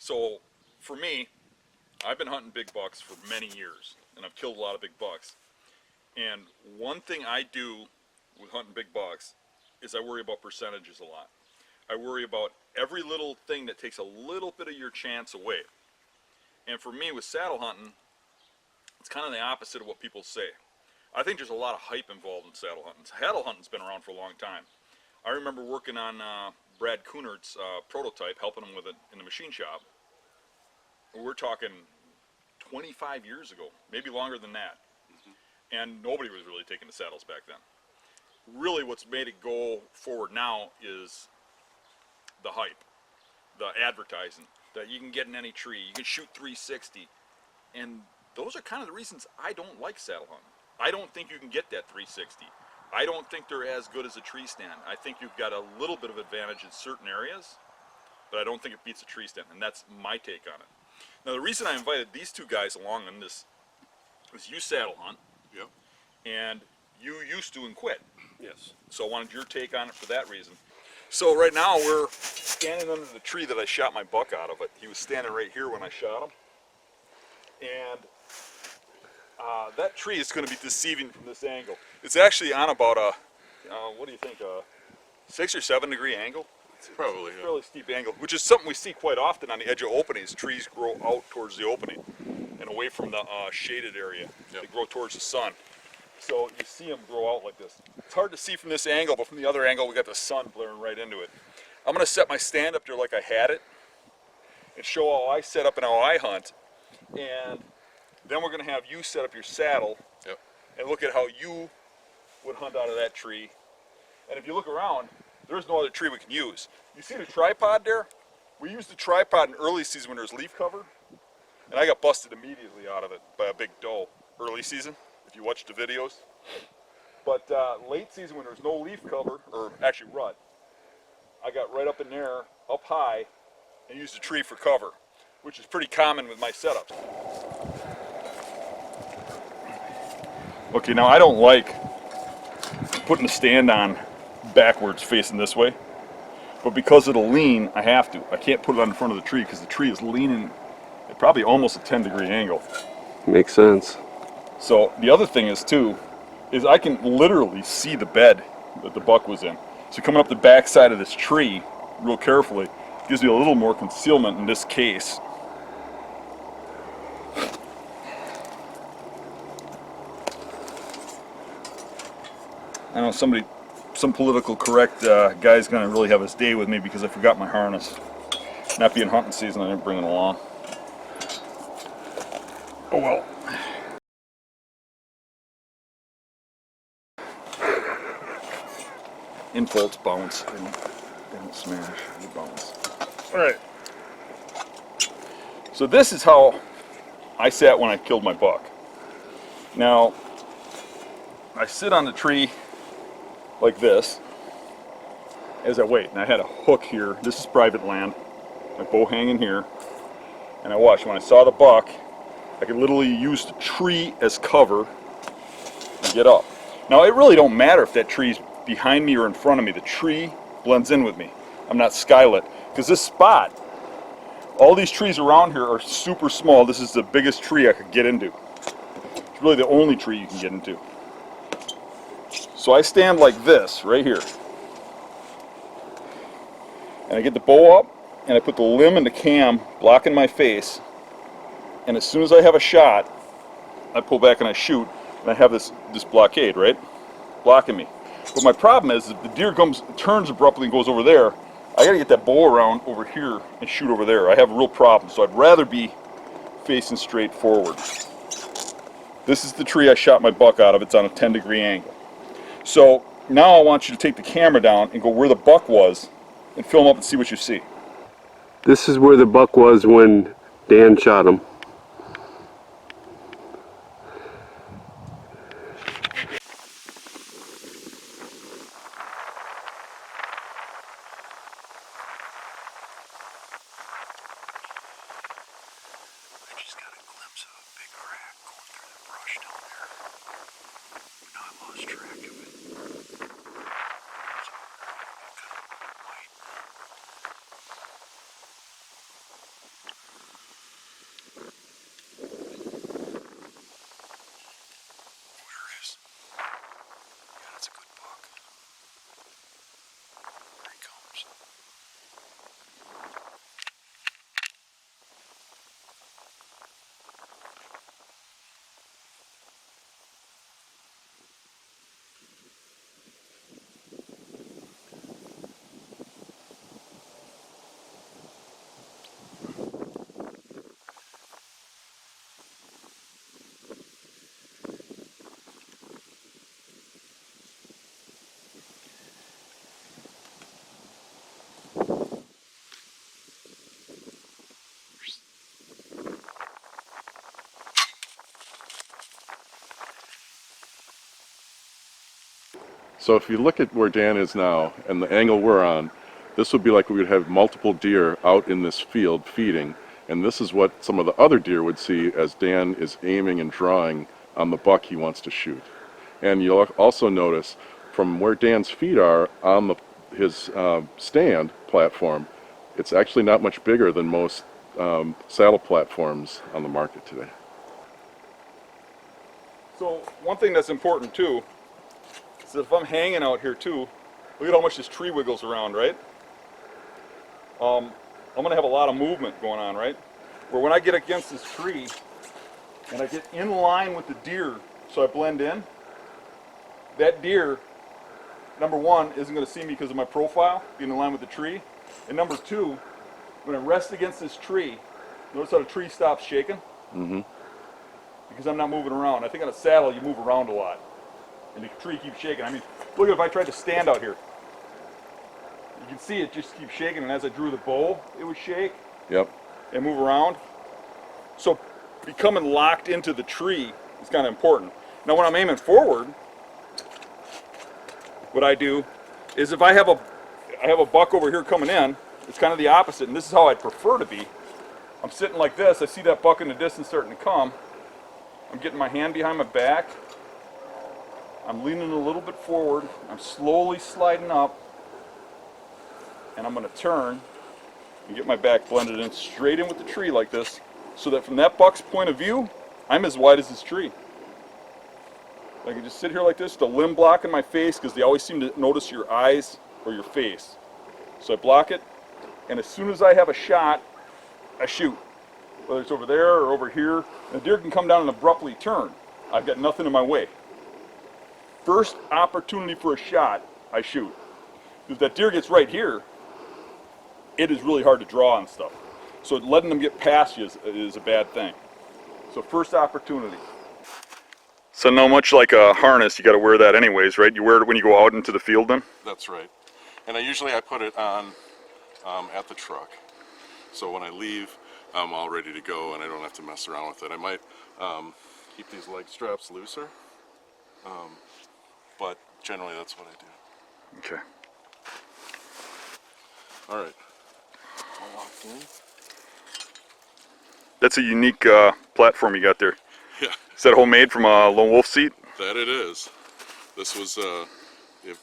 So for me, I've been hunting big bucks for many years, and I've killed a lot of big bucks. And one thing I do with hunting big bucks is I worry about percentages a lot. I worry about every little thing that takes a little bit of your chance away. And for me with saddle hunting, it's kind of the opposite of what people say. I think there's a lot of hype involved in saddle hunting. Saddle hunting's been around for a long time. I remember working on Brad Coonert's prototype, helping him with it in the machine shop. We're talking 25 years ago, maybe longer than that. And nobody was really taking the saddles back then. Really what's made it go forward now is the hype, the advertising, that you can get in any tree, you can shoot 360. And those are kind of the reasons I don't like saddle hunting. I don't think you can get that 360. I don't think they're as good as a tree stand. I think you've got a little bit of advantage in certain areas, but I don't think it beats a tree stand, and that's my take on it. Now the reason I invited these two guys along on this is you saddle hunt. Yep. And you used to and quit. Yes. So I wanted your take on it for that reason. So right now we're standing under the tree that I shot my buck out of it. He was standing right here when I shot him. And that tree is going to be deceiving from this angle. It's actually on about a, what do you think, a 6 or 7 degree angle? Probably, It's a fairly steep angle, which is something we see quite often on the edge of openings. Trees grow out towards the opening and away from the shaded area. Yep. They grow towards the sun. So you see them grow out like this. It's hard to see from this angle, but from the other angle we got the sun blaring right into it. I'm going to set my stand up there like I had it and show how I set up and how I hunt. And then we're going to have you set up your saddle. Yep. And look at how you would hunt out of that tree. And if you look around, there's no other tree we can use. You see the tripod there? We used the tripod in early season when there was leaf cover, and I got busted immediately out of it by a big doe early season, if you watch the videos. But late season when there's no leaf cover, or actually rut, I got right up in there, up high, and used the tree for cover, which is pretty common with my setups. Okay, now I don't like putting the stand on backwards facing this way, but because it'll lean, I have to. I can't put it on the front of the tree because the tree is leaning at probably almost a 10-degree angle. Makes sense. So the other thing is too, is I can literally see the bed that the buck was in. So coming up the back side of this tree real carefully gives me a little more concealment in this case. I know some political correct guy's gonna really have his day with me because I forgot my harness. Not being hunting season, I didn't bring it along. Oh well. Infolds bounce. They don't smash, they bounce. Alright. So this is how I sat when I killed my buck. Now, I sit on the tree like this as I wait, and I had a hook here. This is private land. My bow hanging here, and I watched. When I saw the buck, I could literally use the tree as cover and get up. Now it really don't matter if that tree's behind me or in front of me. The tree blends in with me. I'm not skylit because this spot, all these trees around here are super small. This is the biggest tree I could get into. It's really the only tree you can get into. So I stand like this, right here. And I get the bow up, and I put the limb and the cam blocking my face. And as soon as I have a shot, I pull back and I shoot, and I have this blockade, right? Blocking me. But my problem is, if the deer turns abruptly and goes over there, I gotta get that bow around over here and shoot over there. I have a real problem, so I'd rather be facing straight forward. This is the tree I shot my buck out of. It's on a 10-degree angle. So now I want you to take the camera down and go where the buck was and film up and see what you see. This is where the buck was when Dan shot him. I just got a glimpse of a big crack going through the brush down there. But now I lost track of it. So, it kind of white. So if you look at where Dan is now and the angle we're on, this would be like we would have multiple deer out in this field feeding, and this is what some of the other deer would see as Dan is aiming and drawing on the buck he wants to shoot. And you'll also notice from where Dan's feet are on his stand platform, it's actually not much bigger than most saddle platforms on the market today. So one thing that's important too is that if I'm hanging out here too, look at how much this tree wiggles around, right? I'm going to have a lot of movement going on, right? Where when I get against this tree and I get in line with the deer so I blend in, that deer, number one, isn't going to see me because of my profile, being in line with the tree. And number two, when I rest against this tree, notice how the tree stops shaking? Mm-hmm. Because I'm not moving around. I think on a saddle you move around a lot. And the tree keeps shaking. I mean, look at if I tried to stand out here. You can see it just keeps shaking, and as I drew the bow, it would shake. Yep. And move around. So becoming locked into the tree is kind of important. Now when I'm aiming forward, what I do is if I have a buck over here coming in, it's kind of the opposite, and this is how I'd prefer to be. I'm sitting like this, I see that buck in the distance starting to come. I'm getting my hand behind my back. I'm leaning a little bit forward. I'm slowly sliding up, and I'm going to turn and get my back blended in straight in with the tree like this, so that from that buck's point of view, I'm as wide as this tree. I can just sit here like this, the limb block in my face, because they always seem to notice your eyes or your face. So I block it, and as soon as I have a shot, I shoot. Whether it's over there or over here, the deer can come down and abruptly turn. I've got nothing in my way. First opportunity for a shot, I shoot. If that deer gets right here, it is really hard to draw on stuff. So letting them get past you is a bad thing. So first opportunity. So now much like a harness, you got to wear that anyways, right? You wear it when you go out into the field then? That's right. And I put it on at the truck. So when I leave, I'm all ready to go and I don't have to mess around with it. I might keep these leg straps looser, but generally that's what I do. Okay. All right. All locked in. That's a unique platform you got there. Yeah. Is that homemade from a lone wolf seat? That it is. This was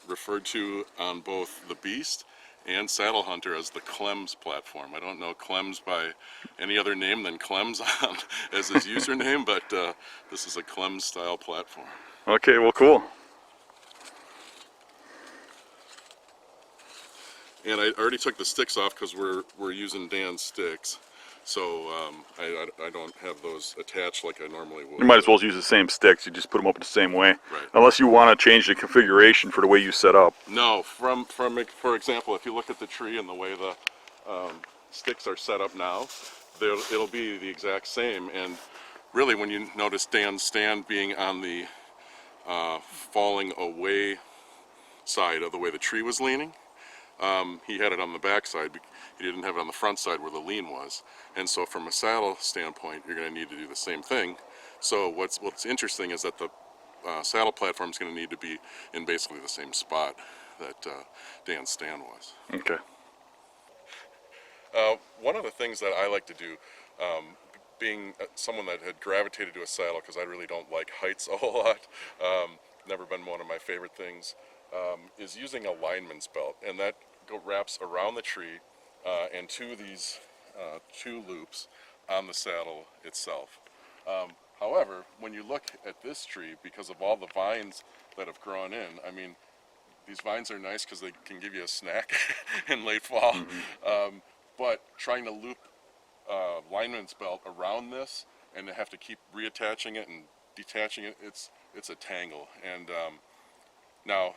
referred to on both the Beast and Saddle Hunter as the Clem's platform. I don't know Clem's by any other name than Clem's on as his username, but this is a Clem's style platform. Okay, well, cool. And I already took the sticks off because we're using Dan's sticks, so I don't have those attached like I normally would. You might as well use the same sticks. You just put them up the same way. Right. Unless you want to change the configuration for the way you set up. No, for example, if you look at the tree and the way the sticks are set up now, it'll be the exact same. And really, when you notice Dan's stand being on the falling away side of the way the tree was leaning, he had it on the back side. He didn't have it on the front side where the lean was. And so from a saddle standpoint, you're going to need to do the same thing. So what's interesting is that the saddle platform is going to need to be in basically the same spot that Dan's stand was. Okay. One of the things that I like to do, being someone that had gravitated to a saddle because I really don't like heights a whole lot, never been one of my favorite things, is using a lineman's belt, and that wraps around the tree and to these two loops on the saddle itself. However, when you look at this tree, because of all the vines that have grown in, I mean, these vines are nice because they can give you a snack in late fall, but trying to loop lineman's belt around this and to have to keep reattaching it and detaching it, it's a tangle. And now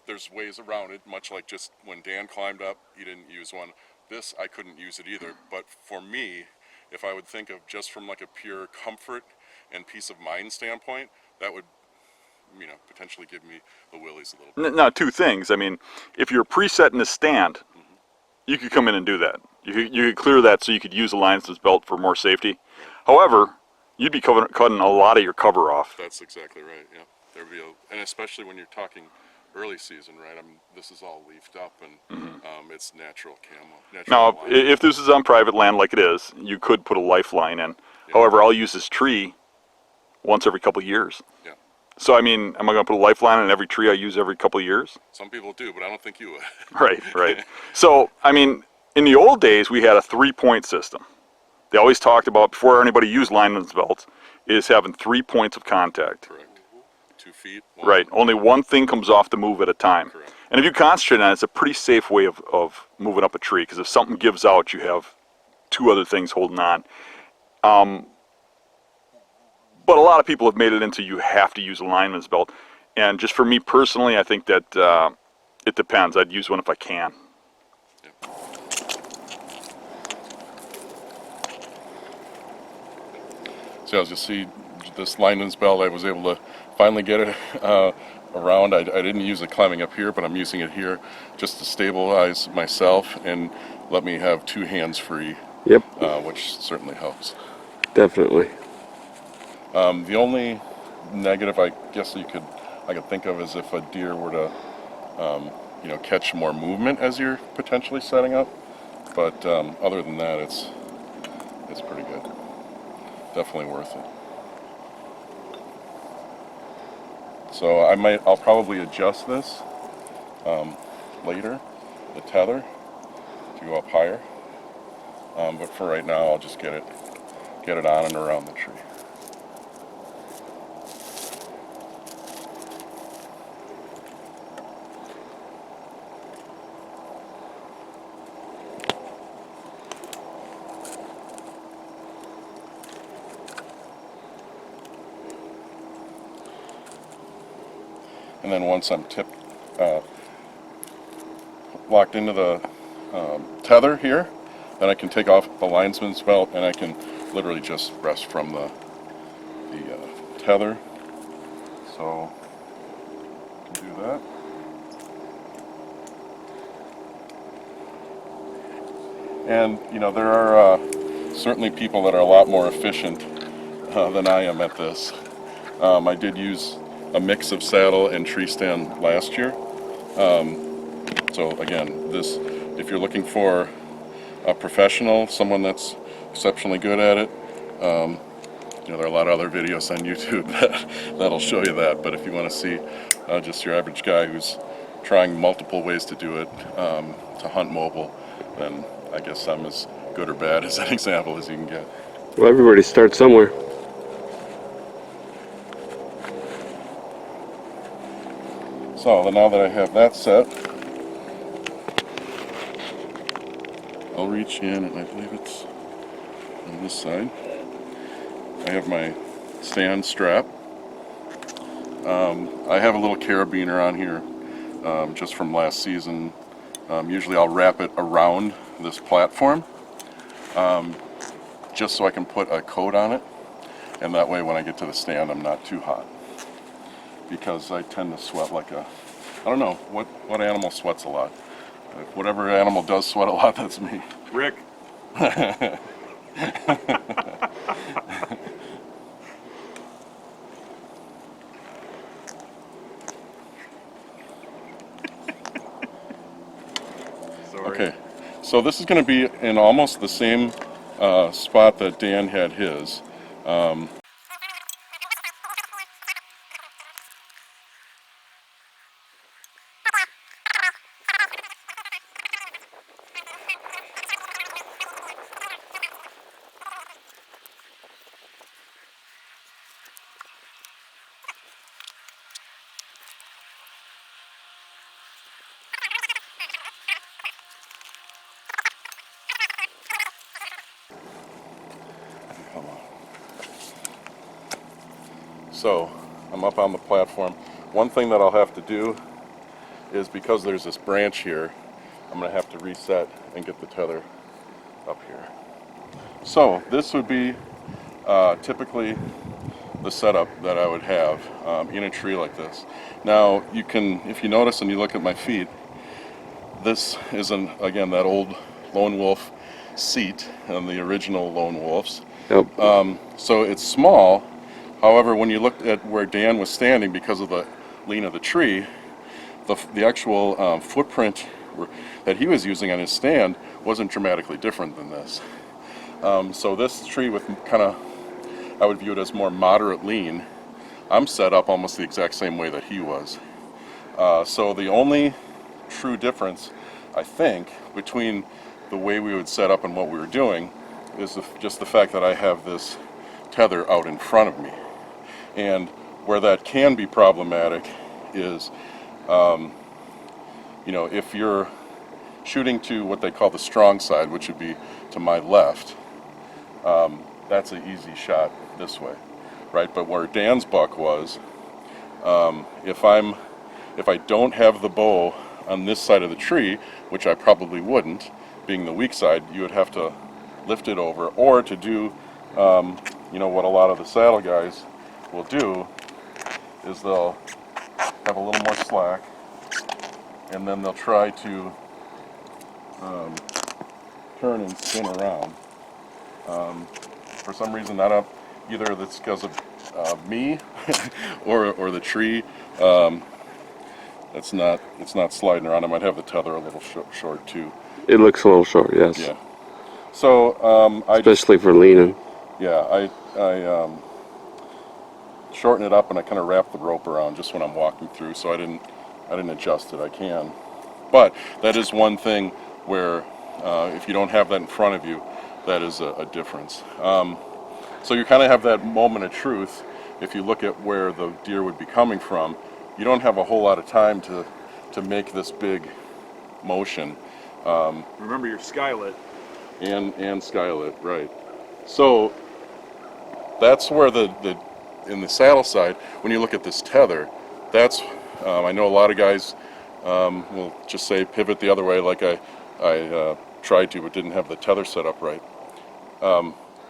there's ways around it, much like just when Dan climbed up, he didn't use one. This, I couldn't use it either, but for me, if I would think of just from like a pure comfort and peace of mind standpoint, that would, potentially give me the willies a little bit. Now, two things. I mean, if you're preset in the stand, you could come in and do that. You could clear that so you could use a lineman's belt for more safety. However, you'd be cutting a lot of your cover off. That's exactly right, yeah. There'd be and especially when you're talking early season, right? This is all leafed up and it's natural camo. Now, Natural line. if this is on private land like it is, you could put a lifeline in. Yeah. However, I'll use this tree once every couple of years. Yeah. So, I mean, am I going to put a lifeline in every tree I use every couple of years? Some people do, but I don't think you would. Right, right. So, I mean, in the old days, we had a 3-point system. They always talked about, before anybody used lineman's belts, is having 3 points of contact. Correct. 2 feet. Right. Only one thing comes off the move at a time. Correct. And if you concentrate on it, it's a pretty safe way of moving up a tree, because if something gives out, you have 2 other things holding on. But a lot of people have made it into you have to use a lineman's belt. And just for me personally, I think that it depends. I'd use one if I can. Yeah. So as you see, this lineman's belt, I was able to finally get it around. I didn't use it climbing up here, but I'm using it here just to stabilize myself and let me have 2 hands free. Yep. Which certainly helps. Definitely. The only negative I guess I could think of is if a deer were to, catch more movement as you're potentially setting up. But other than that, it's pretty good. Definitely worth it. So I'll probably adjust this later, the tether, to go up higher. But for right now, I'll just get it on and around the tree. And then once I'm locked into the tether here, then I can take off the linesman's belt and I can literally just rest from the tether. So I can do that. And there are certainly people that are a lot more efficient than I am at this. I did use a mix of saddle and tree stand last year. So again, if you're looking for a professional, someone that's exceptionally good at it, there are a lot of other videos on YouTube that'll show you that. But if you want to see just your average guy who's trying multiple ways to do it to hunt mobile, then I guess I'm as good or bad as an example as you can get. Well, everybody starts somewhere. So now that I have that set, I'll reach in, and I believe it's on this side. I have my stand strap. I have a little carabiner on here just from last season. Usually I'll wrap it around this platform just so I can put a coat on it, and that way when I get to the stand I'm not too hot, because I tend to sweat like I don't know what animal sweats a lot. Whatever animal does sweat a lot, that's me. Rick. Okay, so this is going to be in almost the same spot that Dan had his. So I'm up on the platform. One thing that I'll have to do is, because there's this branch here, I'm going to have to reset and get the tether up here. So this would be typically the setup that I would have in a tree like this. Now you can, if you notice and you look at my feet, this is again that old lone wolf seat and the original lone wolves. Yep. So it's small. However, when you look at where Dan was standing, because of the lean of the tree, the actual footprint that he was using on his stand wasn't dramatically different than this. So this tree with kind of, I would view it as more moderate lean, I'm set up almost the exact same way that he was. So the only true difference, I think, between the way we would set up and what we were doing is just the fact that I have this tether out in front of me. And where that can be problematic is, you know, if you're shooting to what they call the strong side, which would be to my left, that's an easy shot this way, right? But where Dan's buck was, if I don't have the bow on this side of the tree, which I probably wouldn't, being the weak side, you would have to lift it over, or to do, you know, what a lot of the saddle guys will do is they'll have a little more slack, and then they'll try to turn and spin around. For some reason, I don't, either that's because of me or the tree. It's not sliding around. I might have the tether a little short too. It looks a little short, yes. Yeah. So Especially for leaning. yeah, I shorten it up and I kind of wrap the rope around just when I'm walking through. So I didn't adjust it. I can, but that is one thing where if you don't have that in front of you, that is a difference. So you kind of have that moment of truth. If you look at where the deer would be coming from, you don't have a whole lot of time to make this big motion. Remember your skylit. And skylit, right. So that's where in the saddle side, when you look at this tether, that's, I know a lot of guys will just say pivot the other way like I tried to, but didn't have the tether set up right.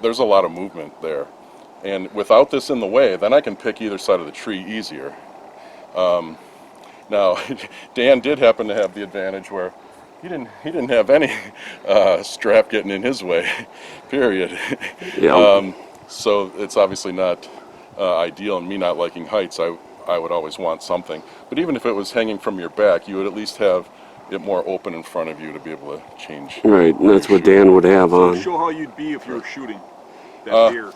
There's a lot of movement there. And without this in the way, then I can pick either side of the tree easier. Now, Dan did happen to have the advantage where he didn't have any strap getting in his way, period. Yeah. So it's obviously not ideal, and me not liking heights, I would always want something. But even if it was hanging from your back, you would at least have it more open in front of you to be able to change. Right, and that's what Dan would have So on. show how you'd be if you were shooting that deer.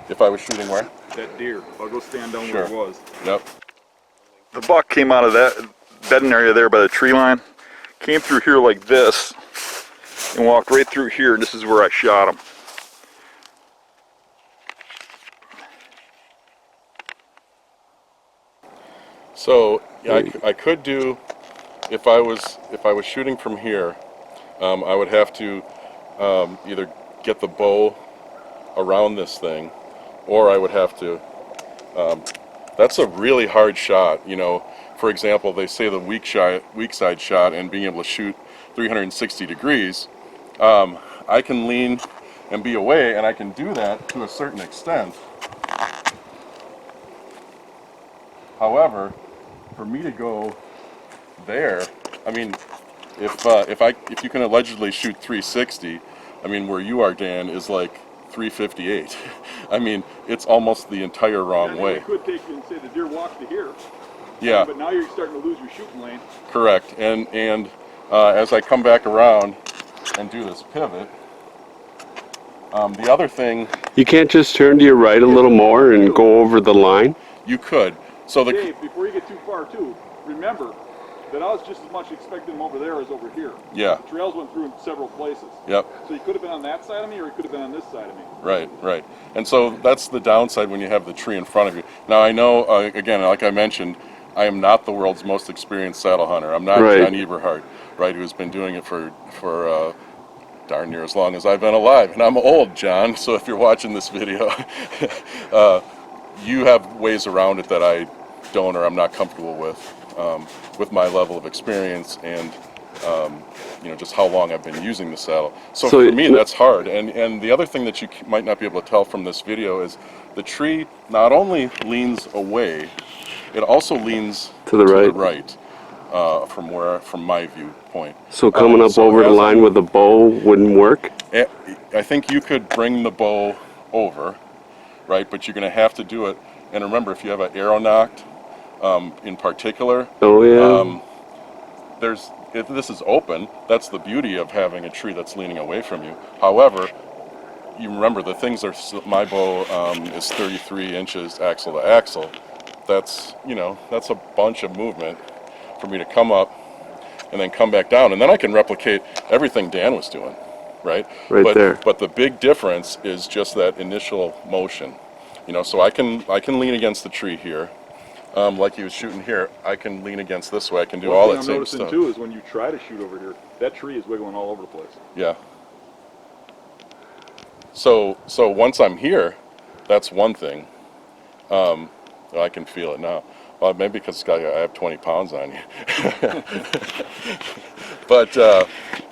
If I was shooting where? That deer. I'll go stand down Sure. where it was. Yep. The buck came out of that bedding area there by the tree line, came through here like this, and walked right through here, and this is where I shot him. So yeah, I could do, if I was shooting from here, I would have to either get the bow around this thing, or I would have to. That's a really hard shot. You know, for example, they say the weak side shot and being able to shoot 360 degrees. I can lean and be away, and I can do that to a certain extent. However, for me to go there, I mean, if you can allegedly shoot 360, I mean, where you are, Dan, is like 358. I mean, it's almost the entire wrong way. I could take you and say the deer walked to here. Yeah. But now you're starting to lose your shooting lane. Correct. And as I come back around and do this pivot, the other thing You can't just turn to your right a little more and go over the line? you could. So the Dave, before you get too far too, remember that I was just as much expecting him over there as over here. yeah. The trails went through in several places. Yep. So he could have been on that side of me, or he could have been on this side of me. Right. And so that's the downside when you have the tree in front of you. Now I know, again, like I mentioned, I am not the world's most experienced saddle hunter. I'm not Right. John Eberhart, right, who's been doing it for darn near as long as I've been alive. And I'm old, John, so if you're watching this video, you have ways around it that I don't, or I'm not comfortable with my level of experience and you know, just how long I've been using the saddle. So for me, that's hard. And the other thing that you might not be able to tell from this video is the tree not only leans away, it also leans To the right from my viewpoint. So coming up over the line with a bow wouldn't work? I think you could bring the bow over, right? But you're going to have to do it. And remember, if you have an arrow nocked, in particular, Oh, yeah. this is open. That's the beauty of having a tree that's leaning away from you. However, you remember the things are, my bow is 33 inches axle to axle. That's, that's a bunch of movement for me to come up and then come back down. And then I can replicate everything Dan was doing, right? Right there. But the big difference is just that initial motion. So I can lean against the tree here. Like he was shooting here, I can lean against this way. I can do all that same stuff. One thing I'm noticing too is when you try to shoot over here, that tree is wiggling all over the place. Yeah. So once I'm here, that's one thing. I can feel it now. Well, maybe because I have 20 pounds on you.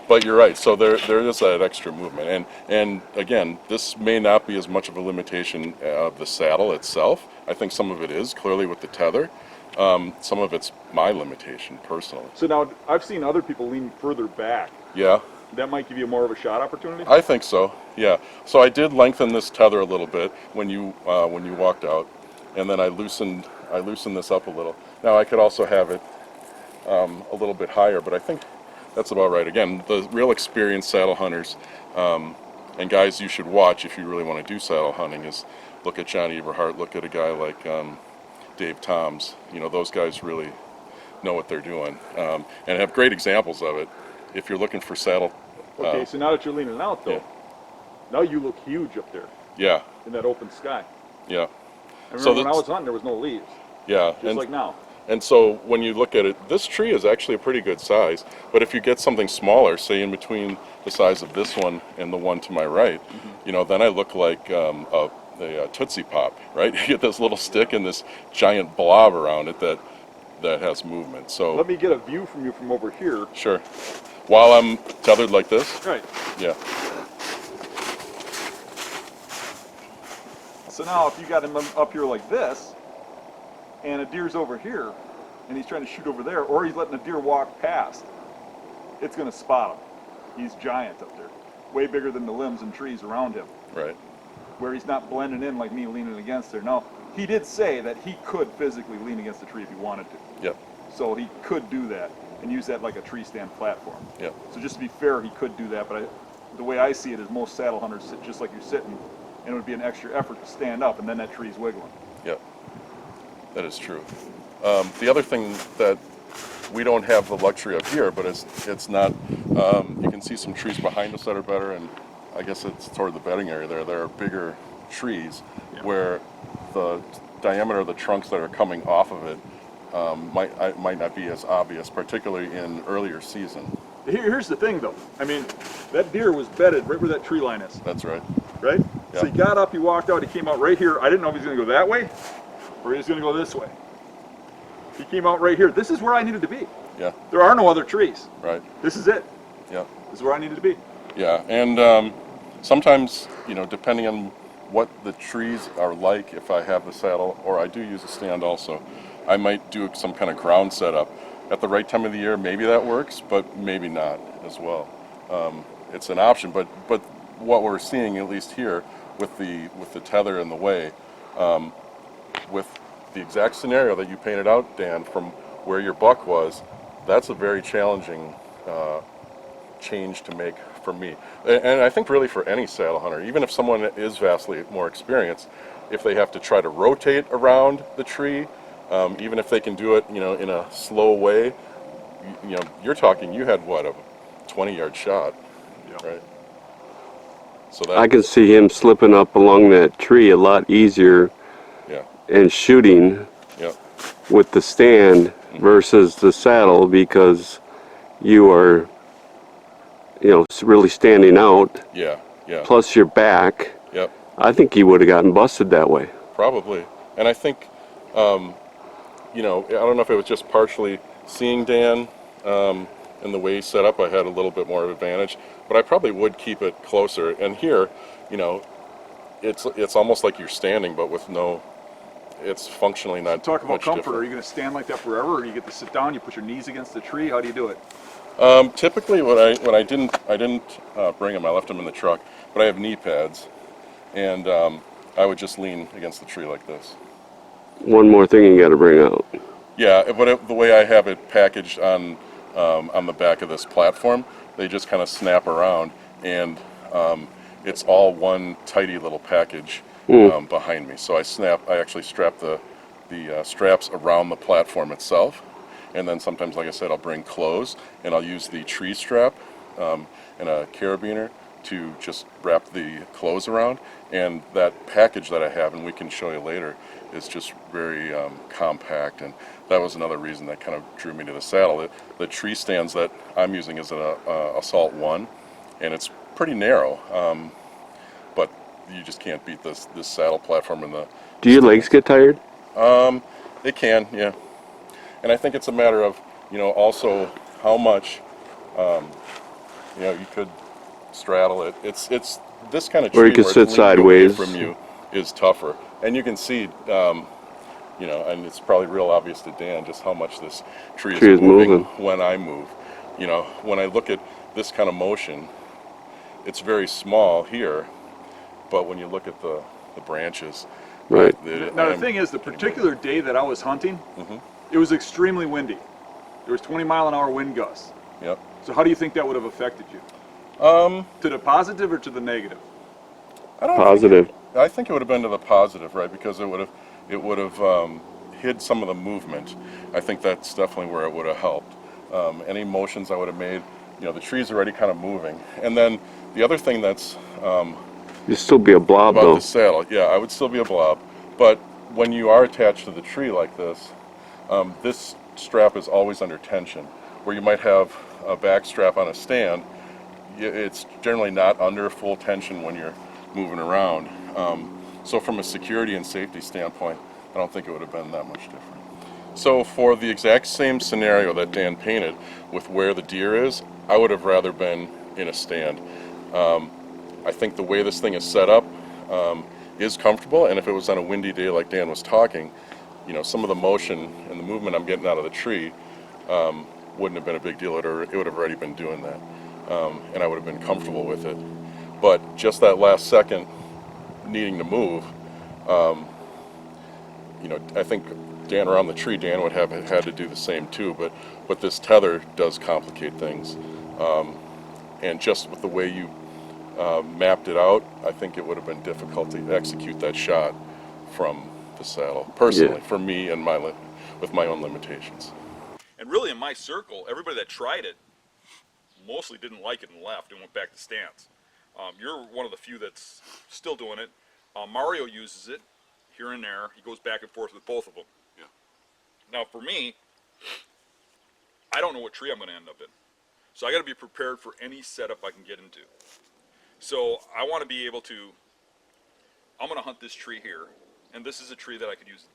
But you're right. So there is that extra movement, and again, this may not be as much of a limitation of the saddle itself. I think some of it is clearly with the tether. Some of it's my limitation personally. So now I've seen other people lean further back. Yeah. That might give you more of a shot opportunity. I think so. Yeah. So I did lengthen this tether a little bit when you walked out, and then I loosened this up a little. Now I could also have it a little bit higher, but I think that's about right. Again, the real experienced saddle hunters and guys you should watch if you really want to do saddle hunting is look at John Eberhart, look at a guy like Dave Toms. Those guys really know what they're doing and have great examples of it. If you're looking for saddle. Okay, so now that you're leaning out though, Yeah. now you look huge up there Yeah. in that open sky. Yeah. I remember So when I that's- was hunting, there was no leaves, Yeah. just like now. And so when you look at it, this tree is actually a pretty good size. But if you get something smaller, say in between the size of this one and the one to my right, then I look like a Tootsie Pop, right? You get this little stick and this giant blob around it that has movement. So Let me get a view from you from over here. sure. While I'm tethered like this, Right. yeah, So now if you got him up here like this, and a deer's over here, and he's trying to shoot over there, or he's letting a deer walk past, it's going to spot him. He's giant up there, way bigger than the limbs and trees around him, right, where he's not blending in like me leaning against there. Now, he did say that he could physically lean against the tree if he wanted to. yep, So he could do that and use that like a tree stand platform. yep, So just to be fair, he could do that, but the way I see it is most saddle hunters sit just like you're sitting, and it would be an extra effort to stand up, and then that tree's wiggling. yep. That is true. The other thing that we don't have the luxury of here, but it's not. You can see some trees behind us that are better, and I guess it's toward the bedding area there. There are bigger trees where the diameter of the trunks that are coming off of it might not be as obvious, particularly in earlier season. Here's the thing, though. I mean, that deer was bedded right where that tree line is, That's right. right? Yeah. So he got up, he walked out, he came out right here. I didn't know if he was going to go that way or he was going to go this way. He came out right here. This is where I needed to be. Yeah. There are no other trees. Right. This is it. Yeah. This is where I needed to be. Yeah. And sometimes, depending on what the trees are like, if I have the saddle, or I do use a stand also, I might do some kind of ground setup. At the right time of the year, maybe that works, but maybe not as well. It's an option, but what we're seeing, at least here, with the tether in the way, with the exact scenario that you painted out, Dan, from where your buck was, that's a very challenging change to make for me. And I think really for any saddle hunter, even if someone is vastly more experienced, if they have to try to rotate around the tree, even if they can do it, in a slow way, you're talking, you had what, a 20-yard shot, right? So that, I can see him slipping up along that tree a lot easier yeah, and shooting yeah, with the stand versus the saddle because you are, really standing out, yeah, yeah, plus your back. yep, I think he would have gotten busted that way. probably. And I think, I don't know if it was just partially seeing Dan and the way he set up, I had a little bit more of advantage, but I probably would keep it closer. And here, it's almost like you're standing, but with no, it's functionally not Talk about much comfort. different. Are you going to stand like that forever, or do you get to sit down, you put your knees against the tree? How do you do it? Typically, when I didn't bring them, I left them in the truck. But I have knee pads, and I would just lean against the tree like this. One more thing you got to bring out. Yeah, but the way I have it packaged on on the back of this platform. They just kind of snap around, and it's all one tidy little package behind me. So I actually strap the straps around the platform itself, and then sometimes, like I said, I'll bring clothes, and I'll use the tree strap and a carabiner to just wrap the clothes around. And that package that I have, and we can show you later, is just very compact, and that was another reason that kind of drew me to the saddle. The tree stands that I'm using is an Assault 1, and it's pretty narrow, but you just can't beat this saddle platform in the Do your stands. legs get tired? It can, yeah. And I think it's a matter of, also how much, you could straddle it. It's this kind of tree Or you could where sit it's leaned away sideways. from you is tougher. And you can see, and it's probably real obvious to Dan just how much this tree is moving when I move. When I look at this kind of motion, it's very small here, but when you look at the branches, Right. Now the thing is, the particular day that I was hunting, it was extremely windy. There was 20-mile-an-hour wind gusts. Yep. So how do you think that would have affected you? To the positive or to the negative? I don't Positive. I think it would have been to the positive, right? Because it would have hid some of the movement. I think that's definitely where it would have helped. Any motions I would have made, the tree's already kind of moving. And then the other thing that's You'd still be a blob, about though. the saddle, yeah, I would still be a blob. But when you are attached to the tree like this, this strap is always under tension. Where you might have a back strap on a stand, it's generally not under full tension when you're moving around. So from a security and safety standpoint, I don't think it would have been that much different. So for the exact same scenario that Dan painted with where the deer is, I would have rather been in a stand. I think the way this thing is set up is comfortable, and if it was on a windy day like Dan was talking, some of the motion and the movement I'm getting out of the tree wouldn't have been a big deal. It would have already been doing that, and I would have been comfortable with it. But just that last second needing to move, I think Dan around the tree, Dan would have had to do the same too, but this tether does complicate things. And just with the way you mapped it out, I think it would have been difficult to execute that shot from the saddle, personally, for me and with my own limitations. And really, in my circle, everybody that tried it mostly didn't like it and left and went back to stance. You're one of the few that's still doing it. Mario uses it here and there. He goes back and forth with both of them. Yeah. Now, for me, I don't know what tree I'm going to end up in. So I got to be prepared for any setup I can get into. So I want to be able to, I'm going to hunt this tree here, and this is a tree that I could use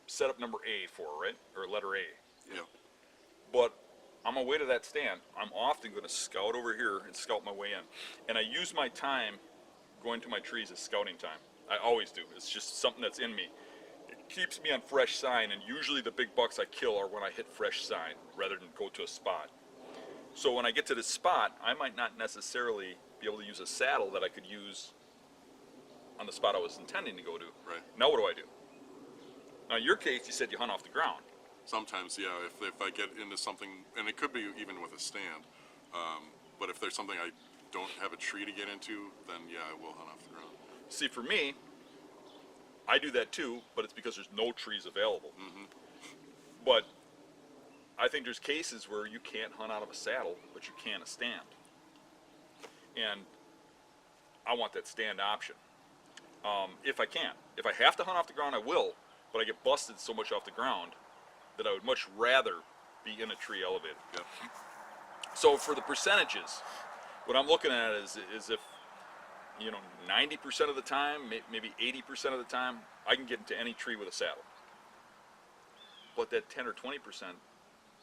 setup number A for, right? Or letter A. Yeah. But on my way to that stand, I'm often going to scout over here and scout my way in. And I use my time going to my trees as scouting time. I always do. It's just something that's in me. It keeps me on fresh sign, and usually the big bucks I kill are when I hit fresh sign rather than go to a spot. So when I get to this spot, I might not necessarily be able to use a saddle that I could use on the spot I was intending to go to. Right. Now what do? Now in your case, you said you hunt off the ground. Sometimes, yeah, if I get into something, and it could be even with a stand, but if there's something I don't have a tree to get into, then yeah, I will hunt off the ground. See, for me, I do that too, but it's because there's no trees available. But I think there's cases where you can't hunt out of a saddle, but you can a stand. And I want that stand option. If I can. If I have to hunt off the ground, I will, but I get busted so much off the ground that I would much rather be in a tree elevated. Yeah. So for the percentages, what I'm looking at is if 90% of the time, maybe 80% of the time, I can get into any tree with a saddle. But that 10 or 20%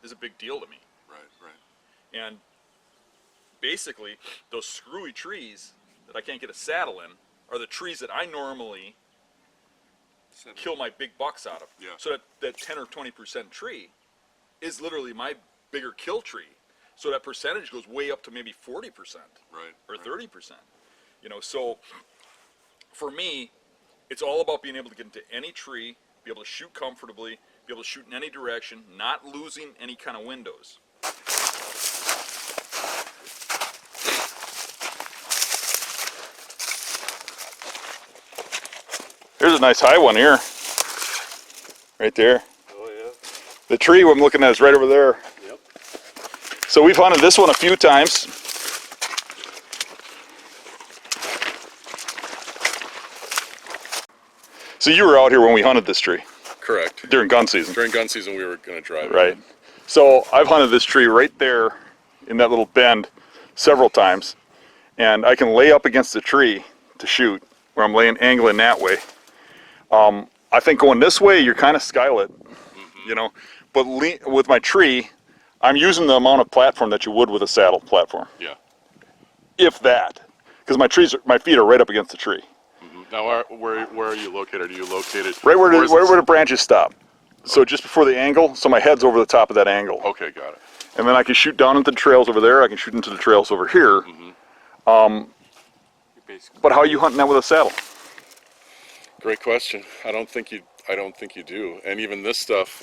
is a big deal to me. Right. And basically, those screwy trees that I can't get a saddle in are the trees that I normally kill my big bucks out of. Yeah. So that 10 or 20% tree is literally my bigger kill tree. So that percentage goes way up to maybe 40%. Right. Or 30%. So for me, it's all about being able to get into any tree, be able to shoot comfortably, be able to shoot in any direction, not losing any kind of windows. nice high one here. Right there. Oh yeah. The tree I'm looking at is right over there. Yep. So we've hunted this one a few times. So you were out here when we hunted this tree Correct. during gun season. During gun season, we were going to drive it. Right. So I've hunted this tree right there in that little bend several times, and I can lay up against the tree to shoot where I'm laying angling that way. I think going this way, you're kind of skylit, you know, but with my tree, I'm using the amount of platform that you would with a saddle platform. Yeah. If that, because my feet are right up against the tree. Now, where are you located? Are you located Right where the branches stop. So just before the angle, so my head's over the top of that angle. Okay, got it. And then I can shoot down into the trails over there. I can shoot into the trails over here. But how are you hunting that with a saddle? Great question. I don't think you do. And even this stuff,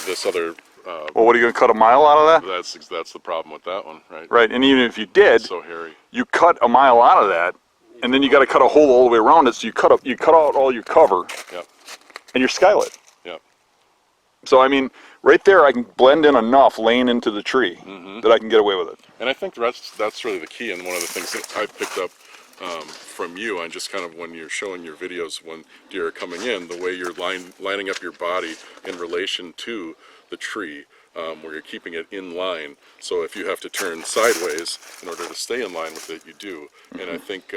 this other. Well, what are you going to cut a mile out of that? That's the problem with that one, right? Right. And even if you did, It's so hairy. you cut a mile out of that, and then you got to cut a hole all the way around it. So you cut out all your cover. Yep. And you're skylit. Yep. So I mean, right there, I can blend in enough laying into the tree that I can get away with it. And I think that's really the key, and one of the things that I picked up from you on just kind of when you're showing your videos when deer are coming in, the way you're lining up your body in relation to the tree, where you're keeping it in line. So if you have to turn sideways in order to stay in line with it, you do. And I think,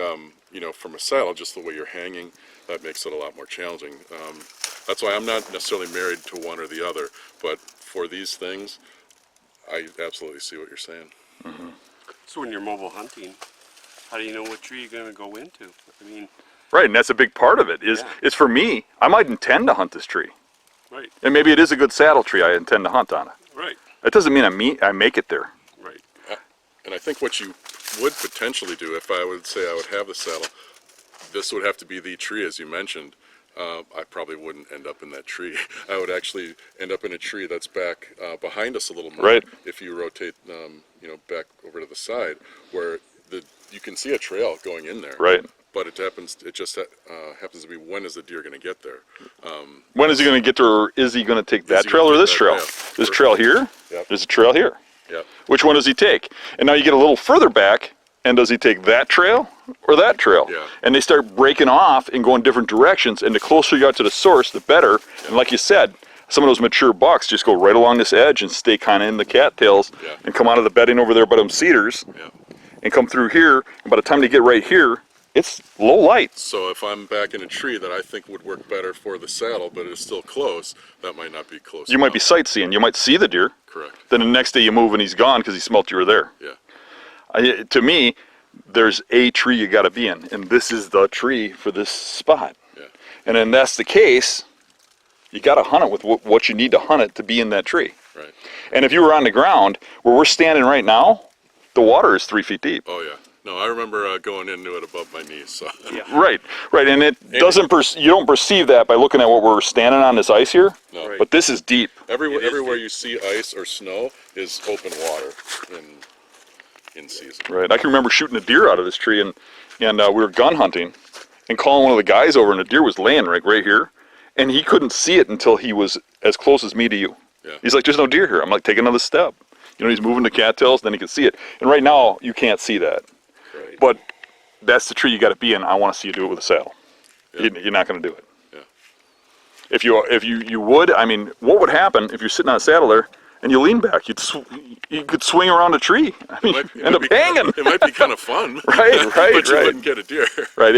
you know, from a saddle, just the way you're hanging, that makes it a lot more challenging. That's why I'm not necessarily married to one or the other, but for these things, I absolutely see what you're saying. So when you're mobile hunting, how do you know what tree you're going to go into? I mean, Right, and that's a big part of it. Is for me, I might intend to hunt this tree, right, and maybe it is a good saddle tree I intend to hunt on it. right, That doesn't mean I make it there. right. And I think what you would potentially do, if I would say I would have the saddle, this would have to be the tree, as you mentioned. I probably wouldn't end up in that tree. I would actually end up in a tree that's back behind us a little more. Right. If you rotate, you know, back over to the side, where you can see a trail going in there. Right. But it just happens to be, when is the deer going to get there? When is he going to get to, or is he going to take that he trail gonna or take this that trail? trail? This trail here? Yep. There's a trail here. Yep. Which one does he take? And now you get a little further back, and does he take that trail or that trail? Yeah. And they start breaking off and going different directions, and the closer you got to the source, the better. Yeah. And like you said, some of those mature bucks just go right along this edge and stay kind of in the cattails Yeah. and come out of the bedding over there by them cedars Yeah. and come through here. And by the time they get right here, it's low light. So if I'm back in a tree that I think would work better for the saddle, but it's still close, that might not be close You might be enough. sightseeing. You might see the deer. Correct. Then the next day you move and he's gone because he smelt you were there. Yeah. To me, there's a tree you got to be in, and this is the tree for this spot. Yeah. And then that's the case, you got to hunt it with what you need to hunt it to be in that tree. Right. And if you were on the ground, where we're standing right now, the water is 3 feet deep. Oh yeah. No, I remember going into it above my knees. So. Yeah. Right, and it doesn't. You don't perceive that by looking at what we're standing on this ice here. No. Right. But this is deep. Everywhere you see ice or snow is open water in season. Right. I can remember shooting a deer out of this tree, and we were gun hunting, and calling one of the guys over, and the deer was laying right here, and he couldn't see it until he was as close as me to you. Yeah. He's like, "There's no deer here." I'm like, "Take another step." You know, he's moving the cattails, then he can see it. And right now, you can't see that. Right. But that's the tree you got to be in. I want to see you do it with a saddle. Yeah. You're not going to do it. Yeah. If you would, I mean, what would happen if you're sitting on a saddle there and you lean back? You could swing around a tree. I mean, you end up hanging. It might be kind of fun. Right, But you right. wouldn't get a deer. Right.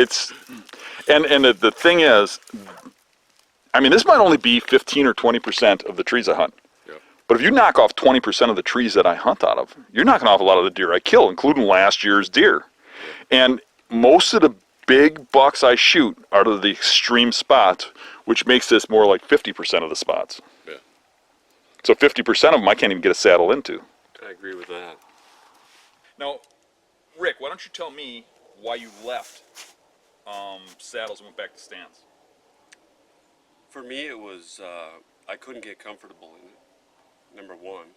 And the thing is, I mean, this might only be 15 or 20% of the trees I hunt. Yeah. But if you knock off 20% of the trees that I hunt out of, you're knocking off a lot of the deer I kill, including last year's deer. And most of the big bucks I shoot are to the extreme spots, which makes this more like 50% of the spots. Yeah. So 50% of them I can't even get a saddle into. I agree with that. Now, Rick, why don't you tell me why you left saddles and went back to stands? For me, it was I couldn't get comfortable in it. Number one,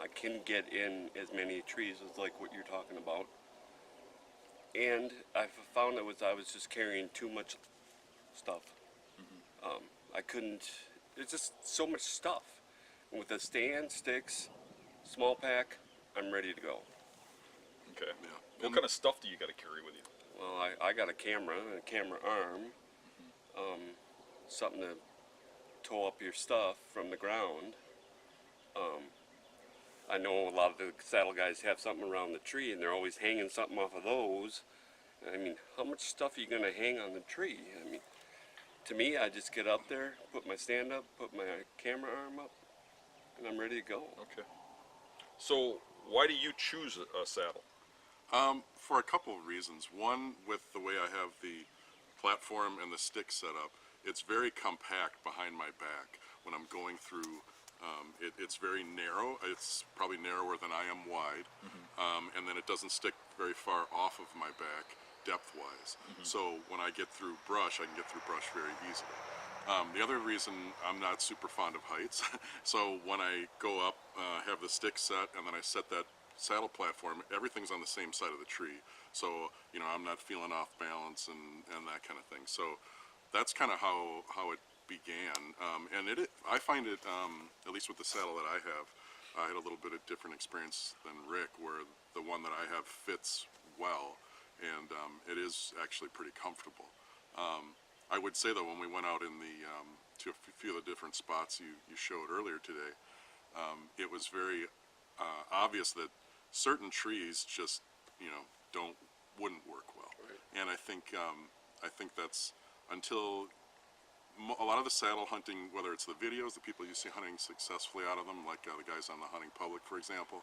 I couldn't get in as many trees as like what you're talking about, and I found I was just carrying too much stuff. I couldn't. It's just so much stuff. And with the stand, sticks, small pack, I'm ready to go. Okay. Yeah. What kind of stuff do you got to carry with you? Well, I got a camera arm, something to tow up your stuff from the ground. I know a lot of the saddle guys have something around the tree, and they're always hanging something off of those. I mean, how much stuff are you going to hang on the tree? I mean, to me, I just get up there, put my stand up, put my camera arm up, and I'm ready to go. Okay. So why do you choose a saddle? For a couple of reasons. One, with the way I have the platform and the stick set up, it's very compact behind my back. When I'm going through, it's very narrow. It's probably narrower than I am wide, and then it doesn't stick very far off of my back depth-wise. So when I get through brush, I can get through brush very easily. The other reason, I'm not super fond of heights. So when I go up, have the stick set, and then I set that saddle platform, everything's on the same side of the tree. So, you know, I'm not feeling off balance and that kind of thing. So that's kind of how it began. And I find it, at least with the saddle that I have, I had a little bit of different experience than Rick, where the one that I have fits well, and it is actually pretty comfortable. I would say though, when we went out in the to a few of the different spots you showed earlier today, it was very obvious that certain trees just, you know, wouldn't work well. Right. And I think that's until a lot of the saddle hunting, whether it's the videos, the people you see hunting successfully out of them, like the guys on the Hunting Public, for example,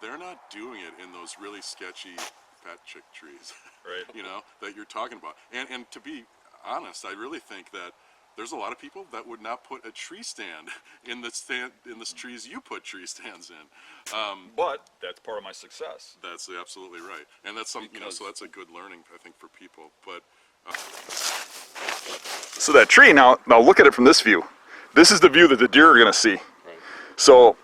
they're not doing it in those really sketchy fat chick trees, Right. you know, that you're talking about. And to be honest, I really think that there's a lot of people that would not put a tree stand in the trees you put tree stands in. But that's part of my success. That's absolutely right, and that's some, you know, so Because- that's a good learning, I think, for people. But So that tree, now look at it from this view. This is the view that the deer are going to see. right, So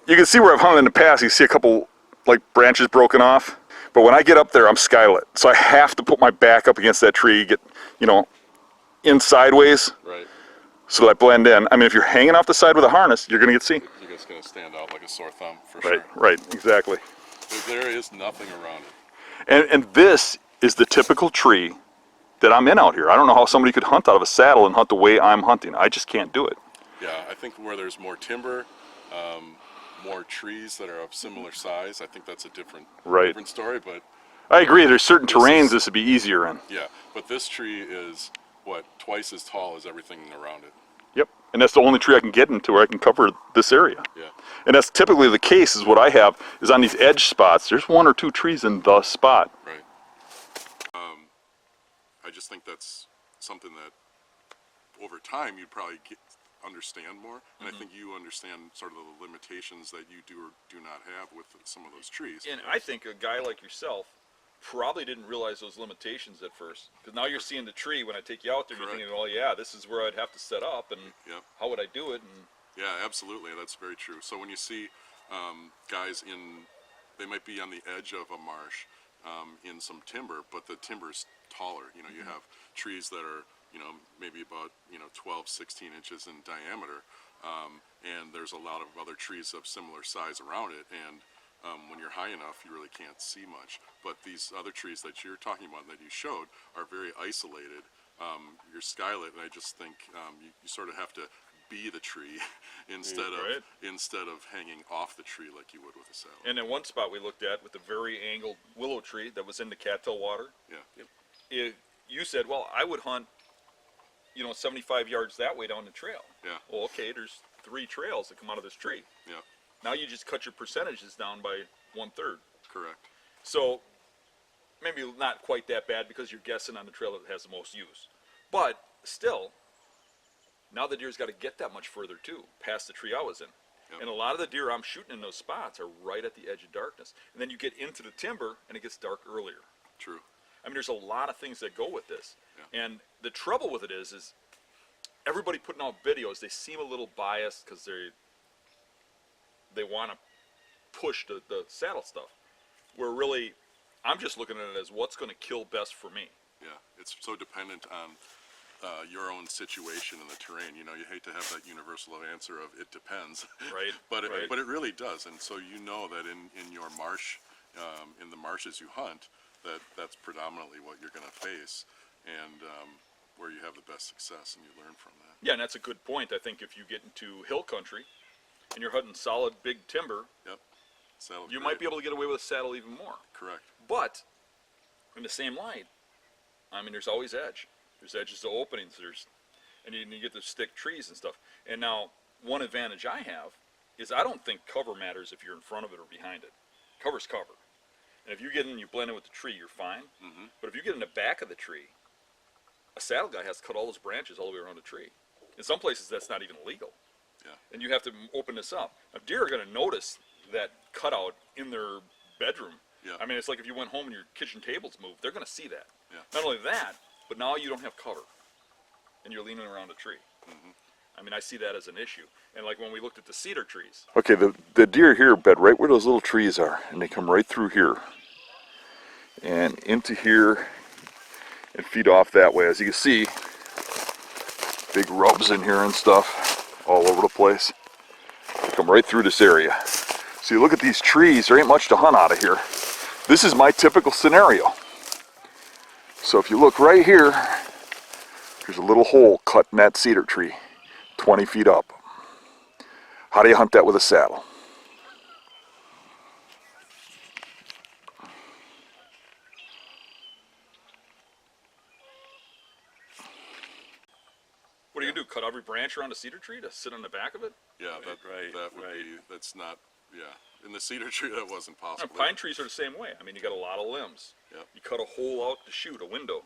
you can see where I've hunted in the past. You see a couple like branches broken off. But when I get up there, I'm skylit. So I have to put my back up against that tree, get, you know, in sideways right, so that I blend in. I mean, if you're hanging off the side with a harness, you're going to get seen. you're just going to stand out like a sore thumb for Right, sure. right, exactly. There is nothing around it. And this is the typical tree that I'm in out here. I don't know how somebody could hunt out of a saddle and hunt the way I'm hunting. I just can't do it. Yeah, I think where there's more timber, more trees that are of similar size, I think that's a different story. But I agree. There's certain This terrains is- this would be easier in. yeah, but this tree is what, twice as tall as everything around it. Yep. And that's the only tree I can get into where I can cover this area. Yeah, And that's typically the case. Is what I have is on these edge spots. There's one or two trees in the spot. right. I just think that's something that over time you'd probably understand more, and I think you understand sort of the limitations that you do or do not have with some of those trees. And I think a guy like yourself probably didn't realize those limitations at first. Because now you're seeing the tree when I take you out there, and you're Correct. thinking, well, yeah, this is where I'd have to set up, and Yeah. how would I do it? And Yeah, absolutely. That's very true. So when you see guys they might be on the edge of a marsh in some timber, but the timber's taller. You know, you have trees that are, you know, maybe about, 12, 16 inches in diameter, and there's a lot of other trees of similar size around it, and when you're high enough, you really can't see much. But these other trees that you're talking about that you showed are very isolated. You're skylit, and I just think you sort of have to be the tree instead of hanging off the tree like you would with a saddle. And then one spot we looked at with a very angled willow tree that was in the cattail water, Yeah, you said, well, I would hunt, 75 yards that way down the trail. yeah, Well, okay, there's 3 trails that come out of this tree. yeah, Now you just cut your percentages down by 1/3. correct. So maybe not quite that bad because you're guessing on the trail that has the most use. But still, now the deer's got to get that much further too, past the tree I was in. Yep. And a lot of the deer I'm shooting in those spots are right at the edge of darkness. And then you get into the timber and it gets dark earlier. True. I mean, there's a lot of things that go with this. Yeah. And the trouble with it is everybody putting out videos, they seem a little biased because they want to push the saddle stuff. Where really, I'm just looking at it as what's going to kill best for me. Yeah, it's so dependent on your own situation in the terrain. You know, you hate to have that universal answer of it depends, Right. but right. but it really does. And so you know that in your marsh, in the marshes you hunt, that's predominantly what you're going to face, and where you have the best success, and you learn from that. Yeah, and that's a good point. I think if you get into hill country and you're hunting solid big timber, Yep. Saddle's you great. might be able to get away with a saddle even more. Correct. But in the same light, I mean, there's always edge. There's edges to openings. And you get to stick trees and stuff. And now, one advantage I have is I don't think cover matters if you're in front of it or behind it. Cover's cover. And if you get in and you blend in with the tree, you're fine. Mm-hmm. But if you get in the back of the tree, a saddle guy has to cut all those branches all the way around the tree. In some places, that's not even legal. Yeah. And you have to open this up. Now, deer are going to notice that cutout in their bedroom. Yeah. I mean, it's like if you went home and your kitchen table's moved, they're going to see that. Yeah. Not only that, but now you don't have cover, and you're leaning around a tree. Mm-hmm. I mean, I see that as an issue. And like when we looked at the cedar trees. Okay, the deer here bed right where those little trees are, and they come right through here and into here and feed off that way. As you can see, big rubs in here and stuff all over the place. They come right through this area. So you look at these trees, there ain't much to hunt out of here. This is my typical scenario. So if you look right here, there's a little hole cut in that cedar tree, 20 feet up. How do you hunt that with a saddle? What do you do? Cut every branch around a cedar tree to sit on the back of it? Yeah, that would be, that's not, yeah. In the cedar tree, that wasn't possible. And pine trees are the same way. I mean, you got a lot of limbs. Yep. You cut a hole out to shoot a window,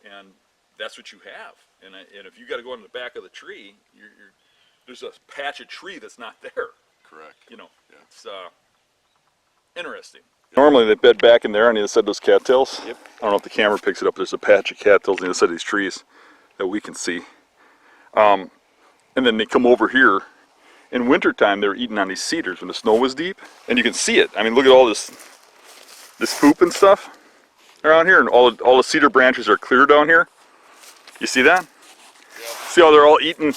and that's what you have. And if you got to go in the back of the tree, there's a patch of tree that's not there. Correct. You know, Yeah. it's interesting. Normally they bed back in there on the other side of those cattails. Yep. I don't know if the camera picks it up. There's a patch of cattails on the other side of these trees that we can see. And then they come over here. In wintertime, they were eating on these cedars when the snow was deep. And you can see it. I mean, look at all this poop and stuff around here. And all the cedar branches are clear down here. You see that? Yeah. See how they're all eating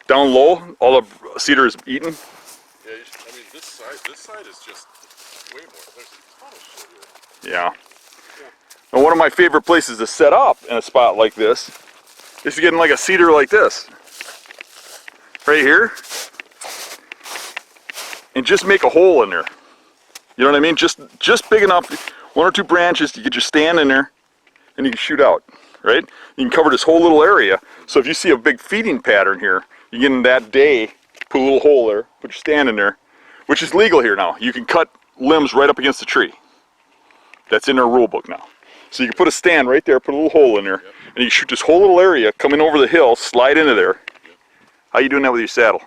down low? All the cedar is eaten. Yeah, I mean, this side is just way more. There's a ton of shit here. Yeah. And one of my favorite places to set up in a spot like this is to get in like a cedar like this. Right here. And just make a hole in there. You know what I mean? Just big enough, one or two branches, you could just stand in there and you can shoot out, right? You can cover this whole little area. So if you see a big feeding pattern here, you get in that day, put a little hole there, put your stand in there, which is legal here now. You can cut limbs right up against the tree. That's in our rule book now. So you can put a stand right there, put a little hole in there, and you can shoot this whole little area, coming over the hill, slide into there. How you doing that with your saddle?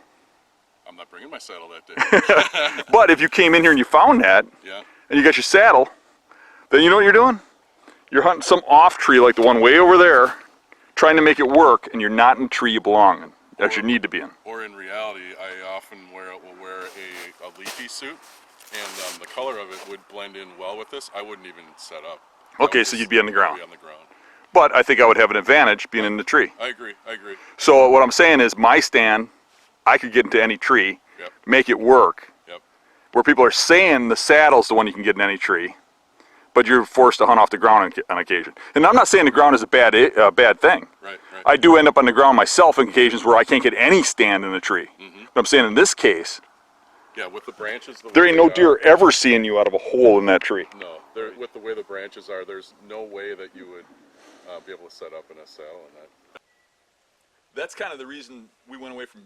I'm not bringing my saddle that day. But if you came in here and you found that, Yeah. and you got your saddle, then you know what you're doing? You're hunting some off tree like the one way over there, trying to make it work, and you're not in the tree you belong in, that you need to be in. Or in reality, I often will wear a leafy suit, and the color of it would blend in well with this. I wouldn't even set up. Okay, so you'd be on the ground. Be on the ground. But I think I would have an advantage being in the tree. I agree. So what I'm saying is my stand, I could get into any tree, Yep. make it work. Yep. Where people are saying the saddle's the one you can get in any tree, but you're forced to hunt off the ground on occasion. And I'm not saying the ground is a bad thing. Right. I do end up on the ground myself in occasions where I can't get any stand in the tree. Mm-hmm. But I'm saying in this case, Yeah, with the branches. there ain't no deer ever seeing you out of a hole in that tree. No, with the way the branches are, there's no way that you would be able to set up in a saddle in that. That's kind of the reason we went away from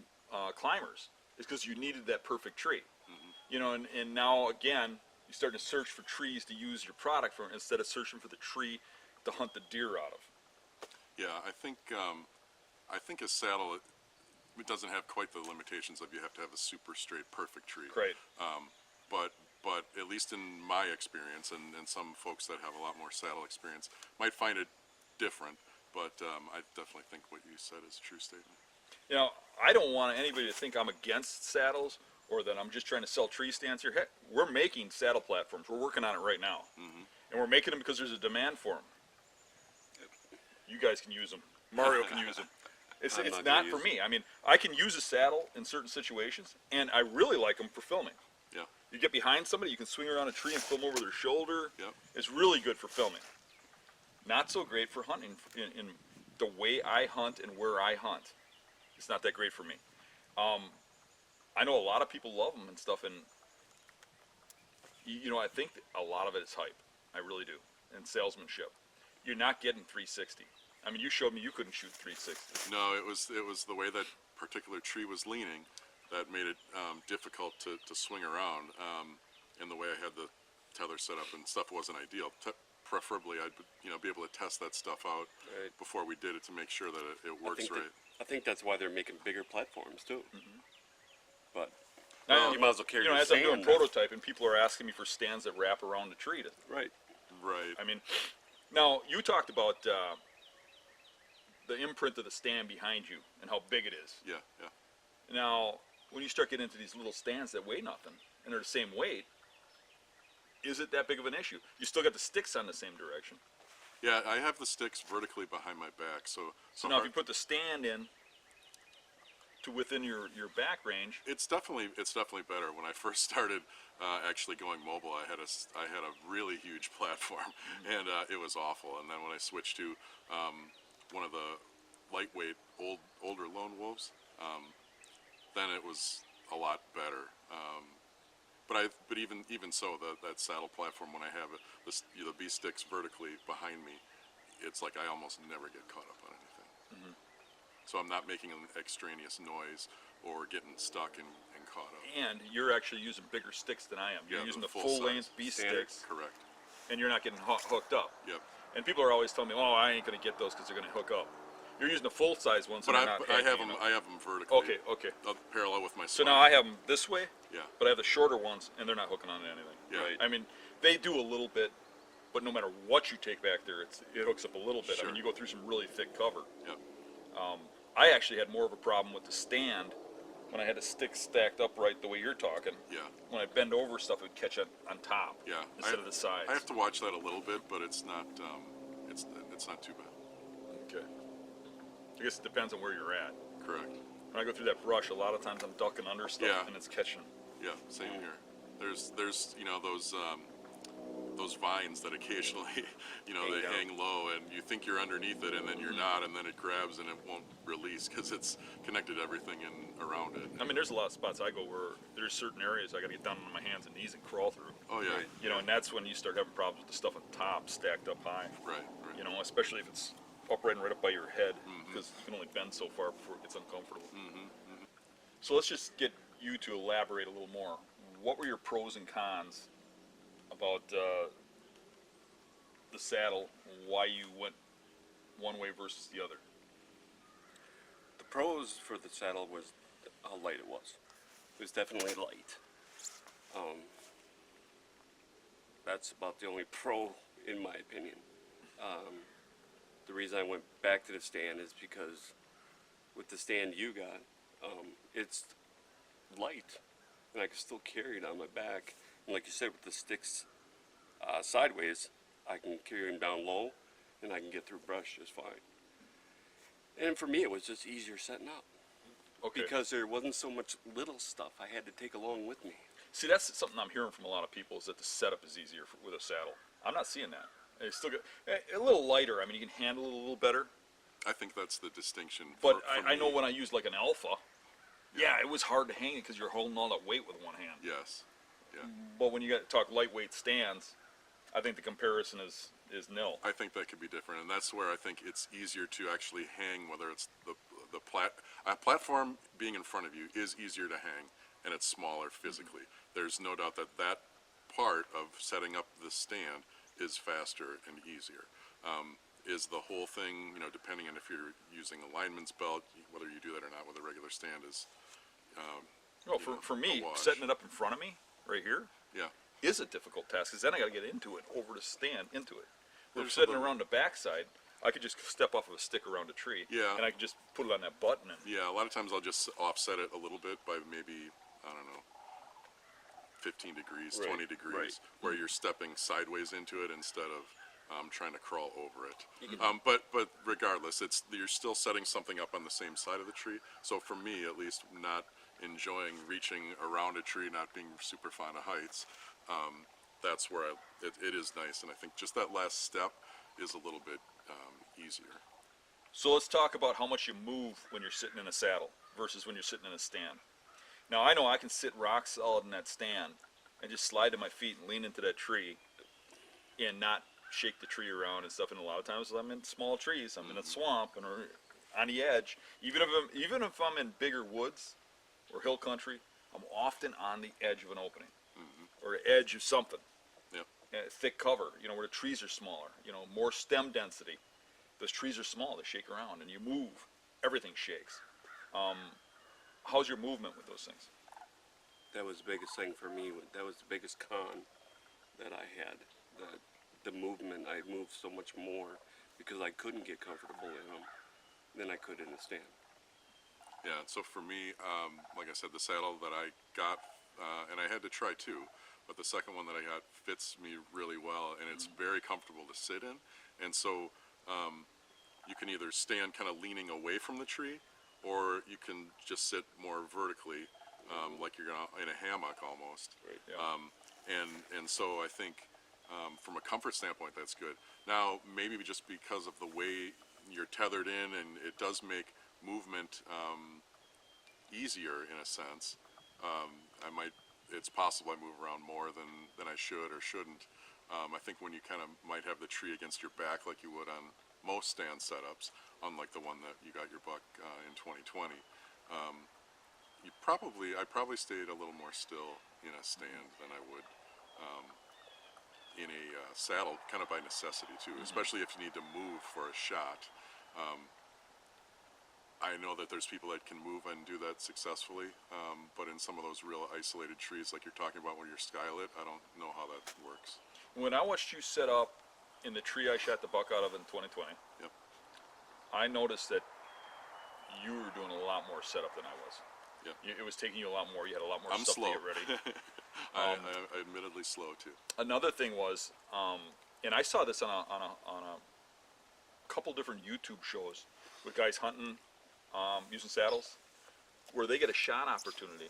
climbers, is because you needed that perfect tree. Mm-hmm. You know, and now again, you're starting to search for trees to use your product from instead of searching for the tree to hunt the deer out of. Yeah, I think a saddle, it doesn't have quite the limitations of you have to have a super straight, perfect tree. Right. But at least in my experience, and some folks that have a lot more saddle experience might find it different, but I definitely think what you said is a true statement. You know, I don't want anybody to think I'm against saddles or that I'm just trying to sell tree stands here. Heck, we're making saddle platforms. We're working on it right now. Mm-hmm. And we're making them because there's a demand for them. You guys can use them. Mario can use them. It's I'm it's not not gonna for use me. I mean, I can use a saddle in certain situations, and I really like them for filming. Yeah. You get behind somebody, you can swing around a tree and film over their shoulder. Yep. It's really good for filming. Not so great for hunting in the way I hunt and where I hunt. It's not that great for me. I know a lot of people love them and stuff, and you know, I think that a lot of it is hype. I really do, and salesmanship. You're not getting 360. I mean, you showed me you couldn't shoot 360. No, it was the way that particular tree was leaning that made it difficult to swing around, and the way I had the tether set up and stuff wasn't ideal. Preferably, I'd be able to test that stuff out Right. before we did it to make sure that it works right. I think that's why they're making bigger platforms too. But Now, you might as well carry you know, your as I'm doing stand. prototyping, people are asking me for stands that wrap around the tree. Right. Right. I mean, now you talked about the imprint of the stand behind you and how big it is. Yeah. Yeah. Now, when you start getting into these little stands that weigh nothing and they're the same weight, is it that big of an issue? You still got the sticks on the same direction. Yeah, I have the sticks vertically behind my back, so So now if you put the stand in to within your back range, it's definitely better. When I first started actually going mobile, I had a really huge platform, and it was awful. And then when I switched to one of the lightweight older lone wolves, then it was a lot better. But even so, that saddle platform, when I have the B sticks vertically behind me, it's like I almost never get caught up on anything. So I'm not making an extraneous noise or getting stuck and caught up. and you're actually using bigger sticks than I am. You're Yeah, using the the full full size length B standard. sticks, Correct. and you're not getting hooked up. Yep. And people are always telling me, "Oh, I ain't gonna get those because they're gonna hook up." You're using the full size ones, so But they're not I have hanging them. up. I have them vertically. Okay, okay. Parallel with my. So spine. now I have them this way, Yeah. but I have the shorter ones, and they're not hooking onto anything. Yeah. Right. I mean, they do a little bit, but no matter what you take back there, it hooks up a little bit. I Sure. mean, you go through some really thick cover. Yep. I actually had more of a problem with the stand when I had the sticks stacked upright the way you're talking. Yeah. When I bend over, stuff would catch on top Yeah. instead of the sides. I have to watch that a little bit, but it's not. It's not too bad. Okay. I guess it depends on where you're at. Correct. When I go through that brush, a lot of times I'm ducking under stuff Yeah. and it's catching. Yeah. Same here. There's those vines that occasionally they down. hang low, and you think you're underneath it, and then you're not, and then it grabs and it won't release because it's connected to everything around it. I mean, there's a lot of spots I go where there's certain areas I got to get down on my hands and knees and crawl through. Oh yeah. Right. You know, and that's when you start having problems with the stuff on top stacked up high. Right. Right. You know, especially if it's upright and right up by your head, Mm-hmm. because you can only bend so far before it gets uncomfortable. So let's just get you to elaborate a little more. What were your pros and cons about the saddle? Why you went one way versus the other? The pros for the saddle was how light it was. It was definitely light. That's about the only pro in my opinion. The reason I went back to the stand is because with the stand you got, it's light, and I can still carry it on my back. And like you said, with the sticks sideways, I can carry them down low, and I can get through brush just fine. And for me, it was just easier setting up Okay. because there wasn't so much little stuff I had to take along with me. See, that's something I'm hearing from a lot of people, is that the setup is easier with a saddle. I'm not seeing that. It's still a little lighter. I mean, you can handle it a little better. I think that's the distinction. But for I know me. when I used like an Alpha, yeah, it was hard to hang it because you're holding all that weight with one hand. Yes. Yeah. But when you got to talk lightweight stands, I think the comparison is nil. I think that could be different, and that's where I think it's easier to actually hang. Whether it's a platform being in front of you is easier to hang, and it's smaller physically. There's no doubt that part of setting up the stand is faster and easier. Is the whole thing, depending on if you're using a lineman's belt, whether you do that or not with a regular stand is. Well, for me, a wash. setting it up in front of me, right here, Yeah. is a difficult task, because then I got to get into it, over the stand, into it. Where There's sitting something- around the backside, I could just step off of a stick around a tree, Yeah. and I could just put it on that button. And Yeah, a lot of times I'll just offset it a little bit by maybe, I don't know, 15 degrees, Right, 20 degrees, right. where you're stepping sideways into it instead of trying to crawl over it. You can- But regardless, you're still setting something up on the same side of the tree. So for me, at least, not enjoying reaching around a tree, not being super fond of heights, that's where it is nice. And I think just that last step is a little bit easier. So let's talk about how much you move when you're sitting in a saddle versus when you're sitting in a stand. Now I know I can sit rock solid in that stand and just slide to my feet and lean into that tree and not shake the tree around and stuff. And a lot of times I'm in small trees, I'm in a swamp and or on the edge. Even if I'm in bigger woods or hill country, I'm often on the edge of an opening or edge of something. Yep. Thick cover, where the trees are smaller, more stem density. Those trees are small, they shake around, and you move, everything shakes. How's your movement with those things? That was the biggest thing for me. That was the biggest con that I had. The movement, I moved so much more because I couldn't get comfortable in them than I could in the stand. Yeah, so for me, like I said, the saddle that I got, and I had to try two, but the second one that I got fits me really well, and it's very comfortable to sit in. And so you can either stand kind of leaning away from the tree, or you can just sit more vertically, like you're in a hammock almost. Right. Yeah. And so I think from a comfort standpoint, that's good. Now, maybe just because of the way you're tethered in, and it does make movement easier in a sense. It's possible I move around more than I should or shouldn't. I think when you kind of might have the tree against your back like you would on most stand setups, unlike the one that you got your buck in 2020, I probably stayed a little more still in a stand than I would in a saddle, kind of by necessity too, especially if you need to move for a shot. I know that there's people that can move and do that successfully, but in some of those real isolated trees like you're talking about where you're skylit, I don't know how that works. When I watched you set up in the tree I shot the buck out of in 2020, Yep. I noticed that you were doing a lot more setup than I was. Yep. It was taking you a lot more. You had a lot more I'm stuff slow. to get ready. I'm admittedly slow too. Another thing was, and I saw this on a couple different YouTube shows with guys hunting, using saddles, where they get a shot opportunity,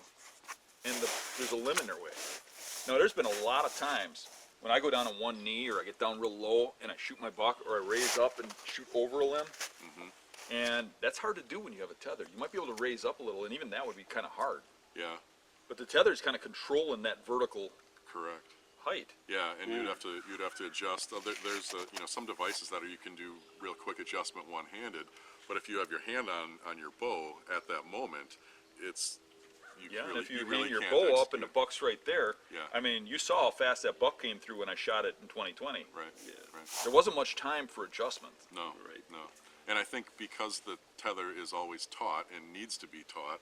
and there's a limb in their way. Now, there's been a lot of times when I go down on one knee, or I get down real low and I shoot my buck, or I raise up and shoot over a limb, and that's hard to do when you have a tether. You might be able to raise up a little, and even that would be kind of hard. Yeah, But the tether is kind of controlling that vertical correct. height. Yeah, and you'd have to adjust. There's some devices that you can do real quick adjustment one-handed, but if you have your hand on your bow at that moment, Yeah, and if you really hang your can't bow up and the execute. buck's right there, Yeah. I mean, you saw how fast that buck came through when I shot it in 2020. Right, right. There wasn't much time for adjustment. No, Right. no. And I think because the tether is always taught and needs to be taught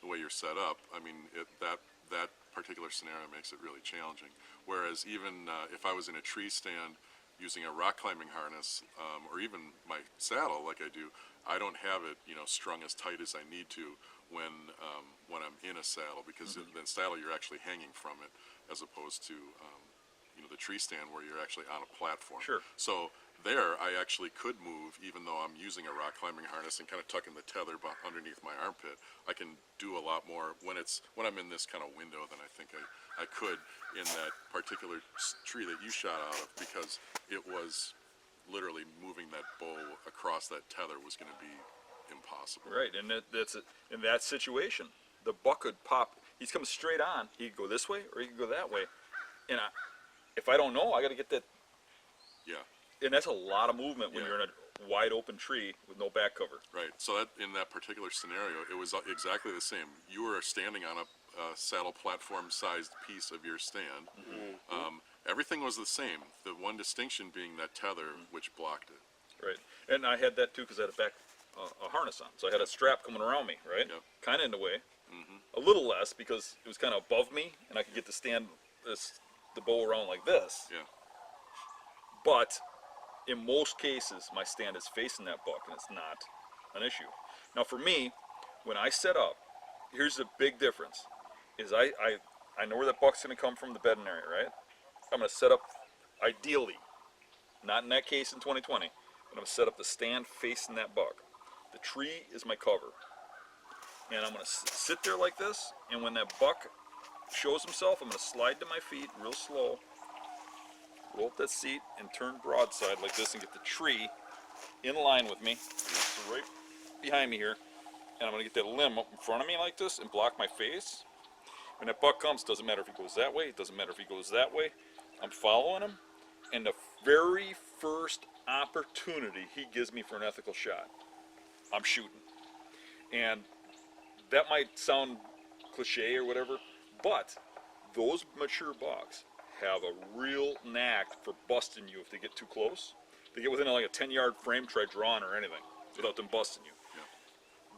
the way you're set up, I mean, that particular scenario makes it really challenging. Whereas even if I was in a tree stand using a rock climbing harness, or even my saddle like I do, I don't have it, strung as tight as I need to when I'm in a saddle, because in the saddle you're actually hanging from it, as opposed to the tree stand where you're actually on a platform. Sure. So there, I actually could move, even though I'm using a rock climbing harness and kind of tucking the tether underneath my armpit. I can do a lot more when I'm in this kind of window than I think I could in that particular tree that you shot out of, because it was literally moving that bow across that tether was going to be impossible. Right, and that's it. In that situation, the buck could pop. He's coming straight on. He could go this way or he could go that way. And if I don't know, I got to get that. Yeah. And that's a lot of movement when Yeah. you're in a wide open tree with no back cover. Right. So that in that particular scenario, it was exactly the same. You were standing on a saddle platform-sized piece of your stand. Everything was the same. The one distinction being that tether, which blocked it. Right, and I had that too because I had a harness on, so I had a strap coming around me, right? Yep. Kind of in the way. A little less because it was kind of above me, and I could get to stand the bow around like this. Yeah. But in most cases, my stand is facing that buck, and it's not an issue. Now, for me, when I set up, here's the big difference: is I know where that buck's going to come from, the bedding area, right? I'm going to set up ideally not in that case in 2020, but I'm going to set up the stand facing that buck. The tree is my cover. And I'm going to sit there like this, and when that buck shows himself, I'm going to slide to my feet real slow, roll up that seat, and turn broadside like this and get the tree in line with me, so right behind me here. And I'm going to get that limb up in front of me like this and block my face. When that buck comes, doesn't matter if he goes that way, it doesn't matter if he goes that way. I'm following him, and the very first opportunity he gives me for an ethical shot, I'm shooting. And that might sound cliche or whatever, but those mature bucks have a real knack for busting you if they get too close. They get within like a 10-yard frame, try drawing or anything without them busting you.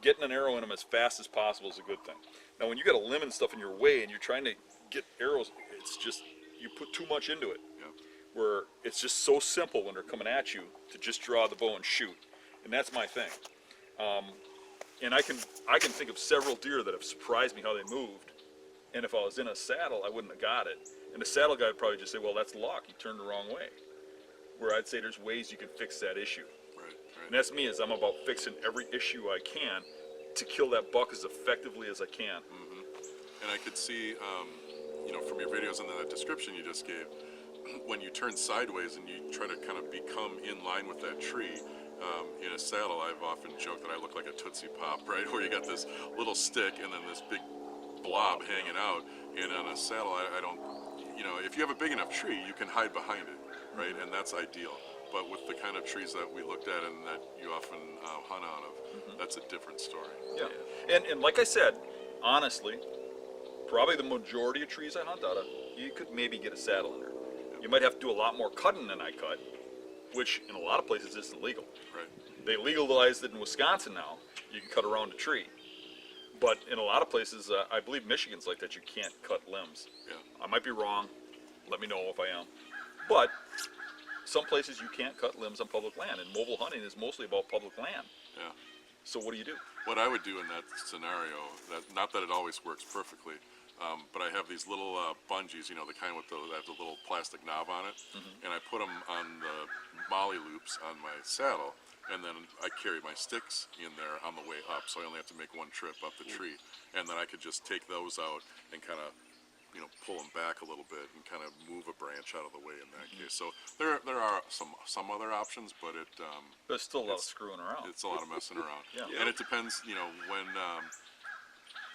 Getting an arrow in them as fast as possible is a good thing. Now, when you got a limb and stuff in your way and you're trying to get arrows, it's just, you put too much into it. Where it's just so simple when they're coming at you to just draw the bow and shoot. And that's my thing. And I can think of several deer that have surprised me how they moved. And if I was in a saddle, I wouldn't have got it. And the saddle guy would probably just say, well, that's luck. He turned the wrong way. Where I'd say there's ways you can fix that issue. And that's me, is I'm about fixing every issue I can to kill that buck as effectively as I can. And I could see, you know, from your videos and that description you just gave, when you turn sideways and you try to kind of become in line with that tree, in a saddle, I've often joked that I look like a Tootsie Pop, right? Where you got this little stick and then this big blob hanging out. And on a saddle, I don't, you know, if you have a big enough tree, you can hide behind it, right? And that's ideal. But with the kind of trees that we looked at and that you often hunt out of, that's a different story. Yeah. And like I said, honestly, probably the majority of trees I hunt out of, you could maybe get a saddle in there. You might have to do a lot more cutting than I cut, which in a lot of places isn't legal. Right. They legalized it in Wisconsin now. You can cut around a tree. But in a lot of places, I believe Michigan's like that, you can't cut limbs. Yeah. I might be wrong. Let me know if I am. But some places you can't cut limbs on public land, and mobile hunting is mostly about public land. Yeah. So what do you do? What I would do in that scenario, not that it always works perfectly, but I have these little bungees, you know, the kind with that have the little plastic knob on it, and I put them on the molly loops on my saddle, and then I carry my sticks in there on the way up, so I only have to make one trip up the tree, and then I could just take those out and kind of, you know, pull them back a little bit and kind of move a branch out of the way in that case. So there are some other options, but There's still a lot of screwing around. it's a lot of messing around. Yeah. And it depends, you know, when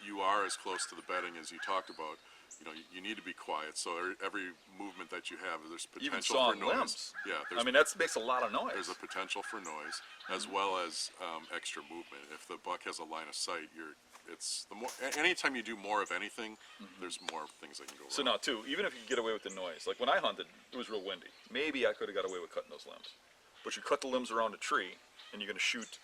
you are as close to the bedding as you talked about, you know, you need to be quiet. So every movement that you have, there's Even potential for sawing noise. limbs. Yeah, I mean, that makes a lot of noise. there's a potential for noise as well as extra movement. If the buck has a line of sight, anytime you do more of anything, there's more things that can go wrong. So now, too, even if you get away with the noise, like when I hunted, it was real windy. Maybe I could have got away with cutting those limbs. But you cut the limbs around a tree, and you're going to shoot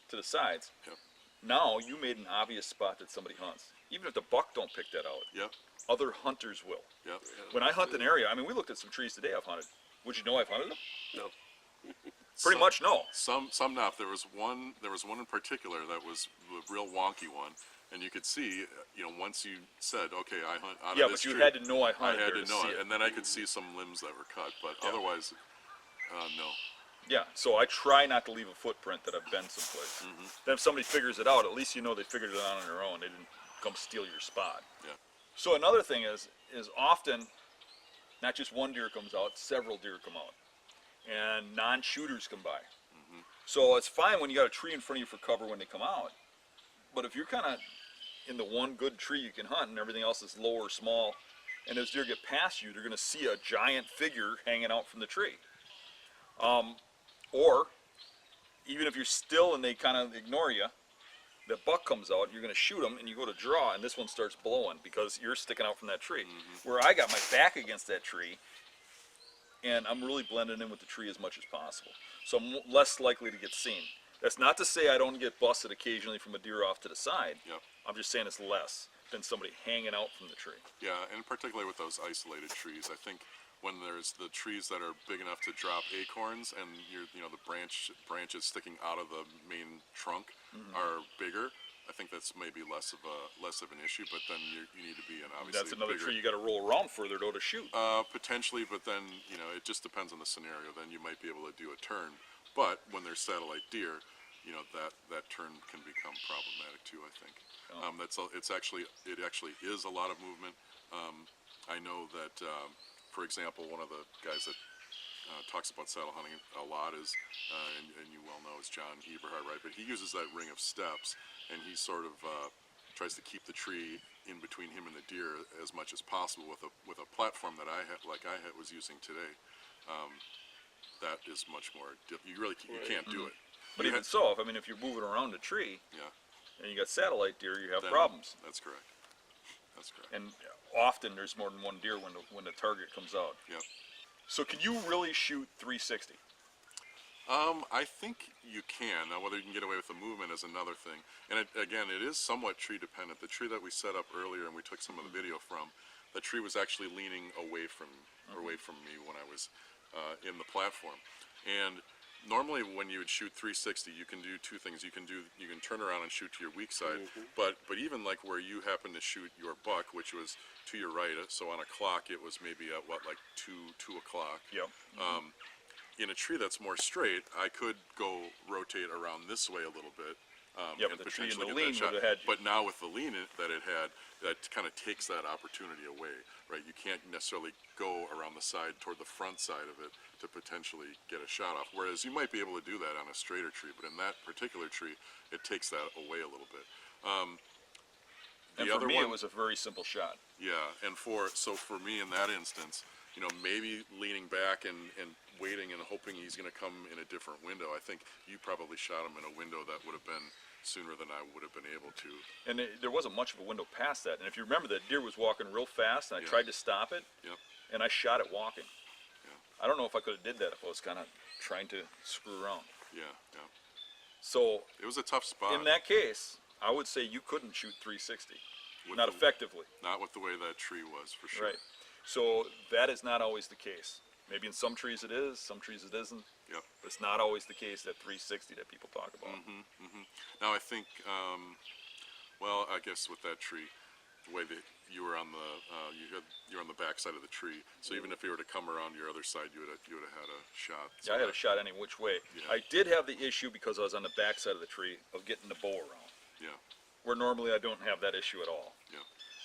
to the sides. Yep. Now you made an obvious spot that somebody hunts. Even if the buck don't pick that out, Yep. other hunters will. Yep. When I hunt an area, I mean, we looked at some trees today I've hunted. Would you know I've hunted them? No. Pretty much no. Some not. There was one in particular that was a real wonky one, and you could see, you know, once you said, okay, I hunt out Yeah, of this but you tree, had to know I I hunted had there to know see it, and then I could see some limbs that were cut, but otherwise, no. Yeah, so I try not to leave a footprint that I've been someplace. Then if somebody figures it out, at least you know they figured it out on their own. They didn't come steal your spot. Yeah. So another thing is often, not just one deer comes out, several deer come out. And non-shooters come by. So it's fine when you got a tree in front of you for cover when they come out. But if you're kind of in the one good tree you can hunt and everything else is low or small, and those deer get past you, they're going to see a giant figure hanging out from the tree. Or even if you're still and they kind of ignore you, the buck comes out, you're going to shoot him, and you go to draw, and this one starts blowing because you're sticking out from that tree. Where I got my back against that tree, and I'm really blending in with the tree as much as possible. So I'm less likely to get seen. That's not to say I don't get busted occasionally from a deer off to the side. Yep. I'm just saying it's less than somebody hanging out from the tree. Yeah, and particularly with those isolated trees, I think when there's the trees that are big enough to drop acorns and the branches sticking out of the main trunk are bigger, I think that's maybe less of an issue. But then you need to be in obviously That's another bigger, tree you got to roll around further though to shoot. potentially. But then it just depends on the scenario. Then you might be able to do a turn. But when there's satellite deer, that turn can become problematic too. I think it actually is a lot of movement. I know that, for example, one of the guys that talks about saddle hunting a lot is, and you well know, is John Eberhard, right? But he uses that ring of steps, and he sort of tries to keep the tree in between him and the deer as much as possible with a platform that I was using today. That is much more. You can't do it. But even so, if you're moving around a tree, Yeah, and you got satellite deer, you have then problems. That's correct. That's correct. And often there's more than one deer when the target comes out. Yep. So can you really shoot 360? I think you can. Now, whether you can get away with the movement is another thing. And again, it is somewhat tree dependent. The tree that we set up earlier and we took some of the video from, the tree was actually leaning away from me when I was in the platform. And normally when you would shoot 360, you can do two things. You can turn around and shoot to your weak side. But even like where you happen to shoot your buck, which was to your right, so on a clock it was maybe at like 2 o'clock. Yep. In a tree that's more straight, I could go rotate around this way a little bit. Yep, And the tree in potentially the get lean that shot. would have had. But now with the lean that it had, that kind of takes that opportunity away, right? You can't necessarily go around the side toward the front side of it to potentially get a shot off. Whereas you might be able to do that on a straighter tree, but in that particular tree, it takes that away a little bit. And for me, it was a very simple shot. Yeah, and for me in that instance, maybe leaning back and waiting and hoping he's going to come in a different window. I think you probably shot him in a window that would have been sooner than I would have been able to. And there wasn't much of a window past that. And if you remember, that deer was walking real fast, and I Yeah. tried to stop it, Yep. and I shot it walking. Yeah. I don't know if I could have did that if I was kind of trying to screw around. Yeah, yeah. So It was a tough spot. in that case, I would say you couldn't shoot 360, With not the- effectively. Not with the way that tree was, for sure. Right. So that is not always the case. Maybe in some trees it is, some trees it isn't. Yep. But it's not always the case that 360 that people talk about. Now I think, well, I guess with that tree, the way that you were on you're on the back side of the tree, so even if you were to come around your other side, you would have had a shot. So Yeah, I had a shot any which way. Yeah. I did have the issue because I was on the back side of the tree of getting the bow around, Yeah, where normally I don't have that issue at all, yeah,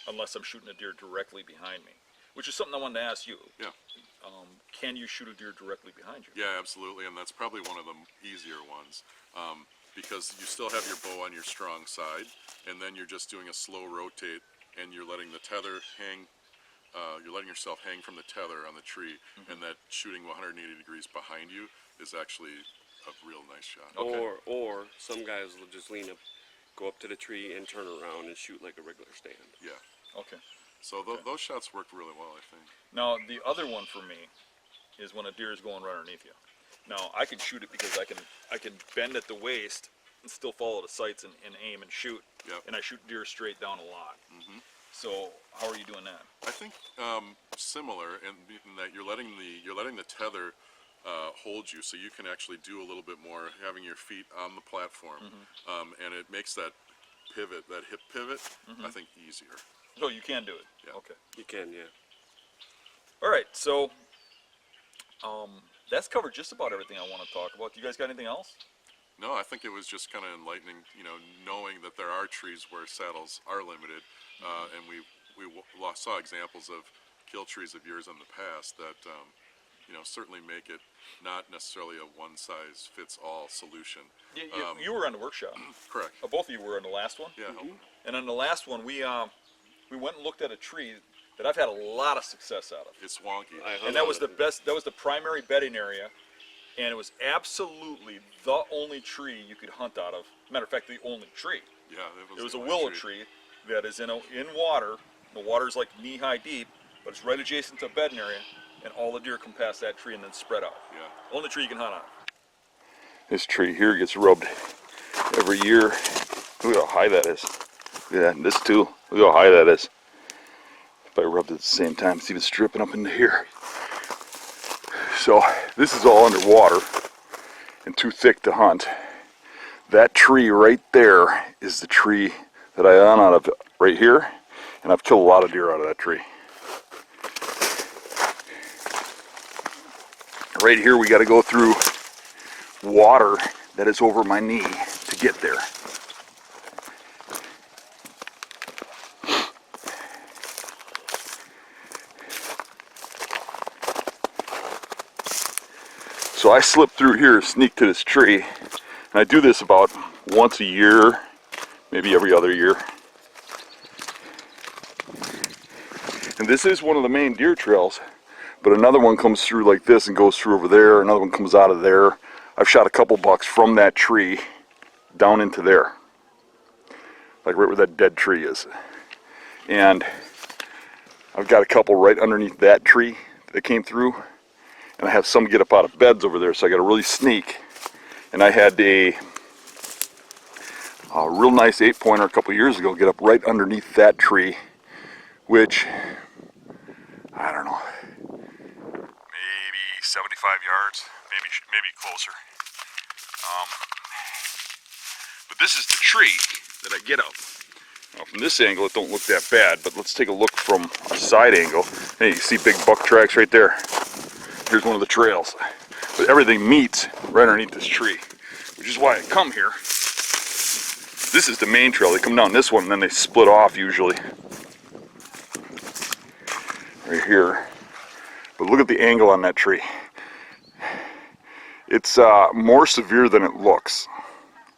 unless I'm shooting a deer directly behind me, which is something I wanted to ask you. yeah. Can you shoot a deer directly behind you? Yeah, absolutely, and that's probably one of the easier ones, because you still have your bow on your strong side, and then you're just doing a slow rotate, and you're letting the tether hang. You're letting yourself hang from the tether on the tree, and that shooting 180 degrees behind you is actually a real nice shot. Okay. Or some guys will just lean up, go up to the tree and turn around and shoot like a regular stand. Yeah, Okay. so those shots worked really well, I think. Now, the other one for me is when a deer is going right underneath you. Now, I can shoot it because I can bend at the waist and still follow the sights and aim and shoot. Yep. And I shoot deer straight down a lot. So how are you doing that? I think similar in that you're letting the tether hold you, so you can actually do a little bit more, having your feet on the platform, and it makes that pivot, that hip pivot, I think easier. So you can do it? Yeah. Okay. You can, yeah. All right, so that's covered just about everything I want to talk about. Do you guys got anything else? No, I think it was just kind of enlightening, knowing that there are trees where saddles are limited, and we saw examples of kill trees of yours in the past that, certainly make it not necessarily a one-size-fits-all solution. You were on the workshop. Correct. Both of you were on the last one. Yeah. And on the last one, we went and looked at a tree that I've had a lot of success out of. It's wonky. And that was the best, that was the primary bedding area, and it was absolutely the only tree you could hunt out of. Matter of fact, the only tree. Yeah, It was the a only willow tree that is in water. The water's like knee-high deep, but it's right adjacent to a bedding area, and all the deer come past that tree and then spread out. Yeah. Only tree you can hunt on. This tree here gets rubbed every year. Look how high that is. Look at that, and this too. Look how high that is. If I rubbed it at the same time, it's even stripping up into here. So this is all underwater and too thick to hunt. That tree right there is the tree that I hunt out of right here, and I've killed a lot of deer out of that tree. Right here we got to go through water that is over my knee to get there. So I slip through here, sneak to this tree, and I do this about once a year, maybe every other year. And this is one of the main deer trails, but another one comes through like this and goes through over there, another one comes out of there. I've shot a couple bucks from that tree down into there, like right where that dead tree is. And I've got a couple right underneath that tree that came through, and I have some get up out of beds over there, so I got to really sneak. And I had a real nice 8-pointer a couple years ago get up right underneath that tree, which, I don't know, maybe 75 yards, maybe closer. But this is the tree that I get up. Now from this angle it don't look that bad, but let's take a look from a side angle. Hey, you see big buck tracks right there. Here's one of the trails. But everything meets right underneath this tree, which is why I come here. This is the main trail. They come down this one and then they split off usually. Right here. But look at the angle on that tree. It's more severe than it looks.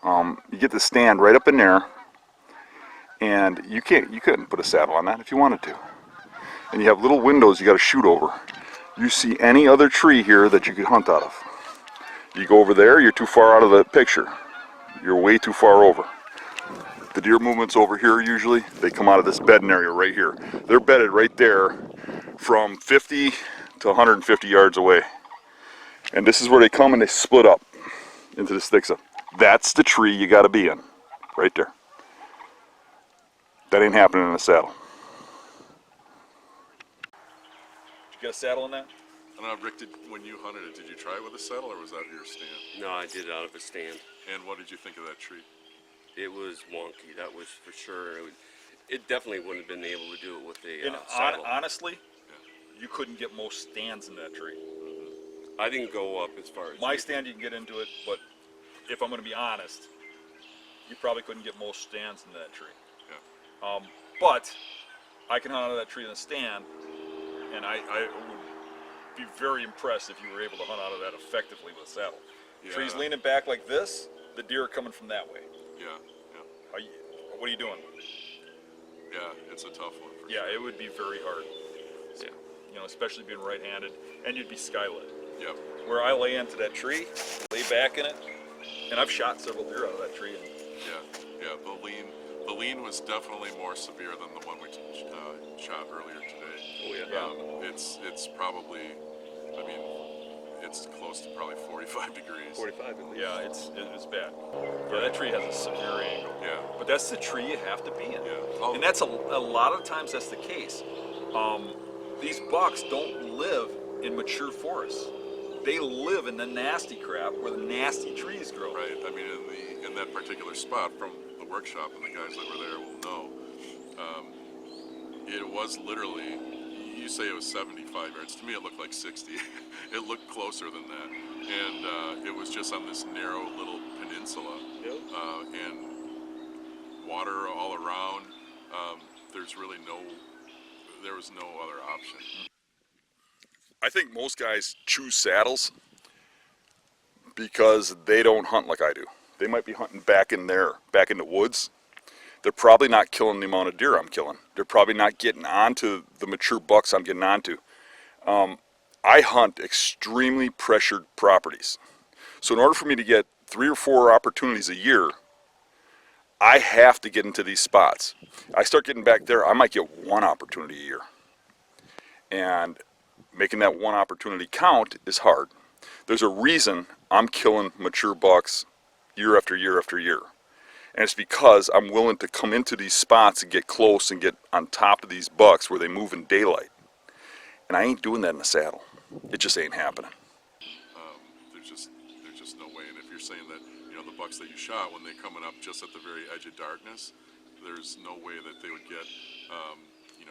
You get the stand right up in there, and you couldn't put a saddle on that if you wanted to. And you have little windows you got to shoot over. You see any other tree here that you could hunt out of. You go over there, you're too far out of the picture. You're way too far over. The deer movements over here usually, they come out of this bedding area right here. They're bedded right there from 50 to 150 yards away. And this is where they come and they split up into the sticks up. That's the tree you got to be in, right there. That ain't happening in a saddle. You got a saddle in that? I don't know, Rick, when you hunted it, did you try it with a saddle or was that your stand? No, I did it out of a stand. And what did you think of that tree? It was wonky, that was for sure. It definitely wouldn't have been able to do it with a And saddle. honestly, you couldn't get most stands in that tree. I didn't go up as far as My stand, you can get into it, but if I'm going to be honest, you probably couldn't get most stands in that tree. Yeah. But I can hunt out of that tree in a stand, and I would be very impressed if you were able to hunt out of that effectively with a saddle. Yeah. Trees leaning back like this, the deer are coming from that way. Yeah, yeah. What are you doing? Yeah, it's a tough one for Yeah, sure. it would be very hard. Yeah. You know, especially being right-handed, and you'd be skylit. Yep. Where I lay into that tree, lay back in it, and I've shot several deer out of that tree. And Yeah, the lean was definitely more severe than the one we shot earlier today. Oh yeah. It's probably, I mean, it's close to probably 45 degrees. 45 at least. yeah, it's bad. Yeah, that tree has a severe angle. Yeah. But that's the tree you have to be in. Yeah. And that's a lot of times that's the case. These bucks don't live in mature forests. They live in the nasty crap where the nasty trees grow. Right. I mean, in that particular spot from the workshop, and the guys that were there will know, it was literally, you say it was 75 yards. To me, it looked like 60. It looked closer than that. And it was just on this narrow little peninsula. Yep. And water all around. There was no other option. I think most guys choose saddles because they don't hunt like I do. They might be hunting back in the woods. They're probably not killing the amount of deer I'm killing. They're probably not getting onto the mature bucks I'm getting onto. I hunt extremely pressured properties. So in order for me to get 3 or 4 opportunities a year, I have to get into these spots. I start getting back there, I might get 1 opportunity a year. And making that 1 opportunity count is hard. There's a reason I'm killing mature bucks year after year after year. And it's because I'm willing to come into these spots and get close and get on top of these bucks where they move in daylight. And I ain't doing that in a saddle. It just ain't happening. There's just no way. And if you're saying that, the bucks that you shot, when they're coming up just at the very edge of darkness, there's no way that they would get,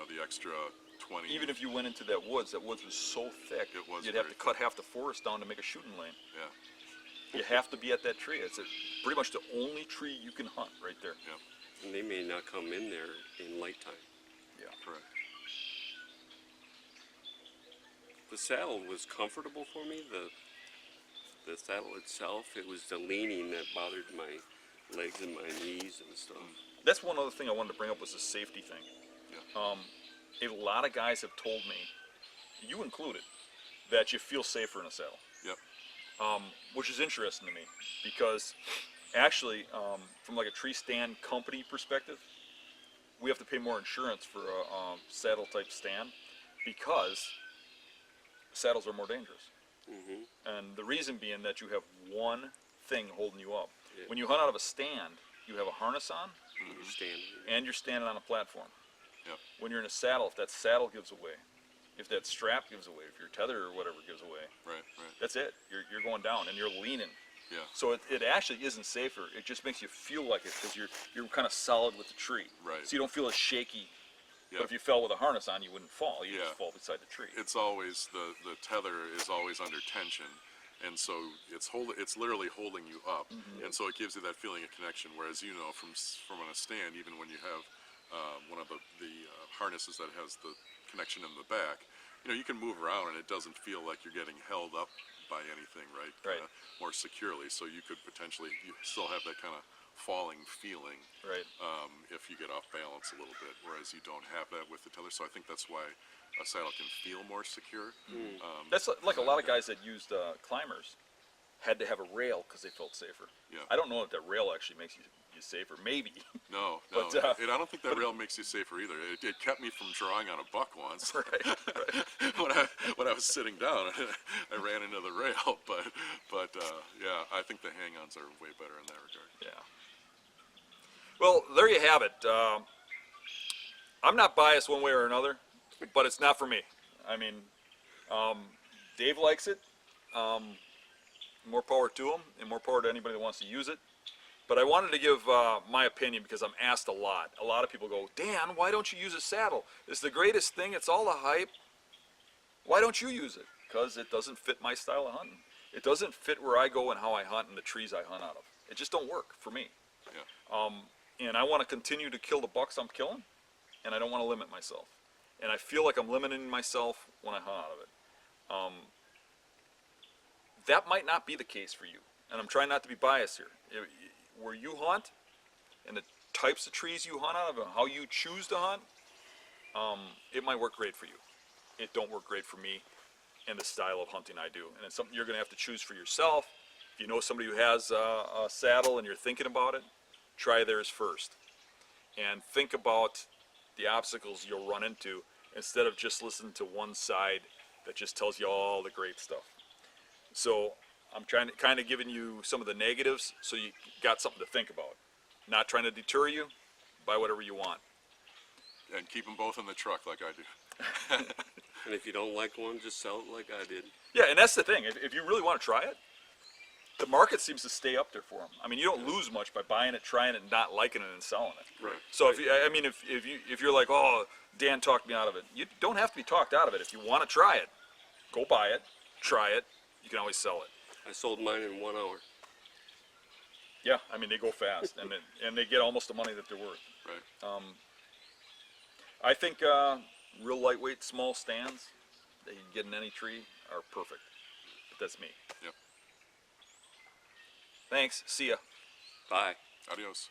the extra 20. Even if you went into that woods was so thick, It was you'd have very to cut half the forest down to make a shooting lane. Yeah, You have to be at that tree. It's pretty much the only tree you can hunt right there. yeah, And they may not come in there in light time. Yeah. correct. The saddle was comfortable for me. The saddle itself, it was the leaning that bothered my legs and my knees and stuff. That's one other thing I wanted to bring up was the safety thing. Yeah. A lot of guys have told me, you included, that you feel safer in a saddle. Yep. Which is interesting to me because actually, from like a tree stand company perspective, we have to pay more insurance for a saddle type stand because saddles are more dangerous. And the reason being that you have one thing holding you up. Yeah. When you hunt out of a stand, you have a harness on You're standing. and you're standing on a platform. Yep. When you're in a saddle, if that saddle gives away, if that strap gives away, if your tether or whatever gives away, Right. that's it. You're going down and you're leaning. Yeah. So it actually isn't safer. It just makes you feel like it because you're kind of solid with the tree. Right. So you don't feel as shaky. Yeah. But if you fell with a harness on, you wouldn't fall. You Yeah. just fall beside the tree. It's always the tether is always under tension, and so it's literally holding you up, and so it gives you that feeling of connection. Whereas from on a stand, even when you have one of the harnesses that has the connection in the back, you can move around and it doesn't feel like you're getting held up by anything, right? Right. More securely, so you still have that kind of falling feeling Right. if you get off balance a little bit, whereas you don't have that with the tether. So I think that's why a saddle can feel more secure. That's like a lot of guys that used climbers had to have a rail because they felt safer. Yeah. I don't know if that rail actually makes you safer. Maybe. No, But, I don't think that rail makes you safer either. It kept me from drawing on a buck once. Right. when I was sitting down, I ran into the rail. But yeah, I think the hang-ons are way better in that regard. Yeah. Well, there you have it. I'm not biased one way or another, but it's not for me. I mean, Dave likes it. More power to him, and more power to anybody that wants to use it. But I wanted to give my opinion because I'm asked a lot. A lot of people go, Dan, why don't you use a saddle? It's the greatest thing. It's all the hype. Why don't you use it? Because it doesn't fit my style of hunting. It doesn't fit where I go and how I hunt and the trees I hunt out of. It just don't work for me. Yeah. And I want to continue to kill the bucks I'm killing, and I don't want to limit myself. And I feel like I'm limiting myself when I hunt out of it. That might not be the case for you, and I'm trying not to be biased here. Where you hunt, and the types of trees you hunt out of, and how you choose to hunt, it might work great for you. It don't work great for me and the style of hunting I do. And it's something you're going to have to choose for yourself. If you know somebody who has a saddle and you're thinking about it, try theirs first. And think about the obstacles you'll run into instead of just listening to one side that just tells you all the great stuff. So I'm trying to kind of giving you some of the negatives so you got something to think about. Not trying to deter you. Buy whatever you want. And keep them both in the truck like I do. And if you don't like one, just sell it like I did. Yeah, and that's the thing. If you really want to try it, the market seems to stay up there for them. I mean, you don't lose much by buying it, trying it, and not liking it and selling it. Right. So if you're like, oh, Dan talked me out of it, you don't have to be talked out of it. If you want to try it, go buy it, try it. You can always sell it. I sold mine in 1 hour. Yeah, I mean they go fast, and they get almost the money that they're worth. Right. I think real lightweight, small stands that you can get in any tree are perfect. But that's me. Yep. Thanks. See ya. Bye. Adios.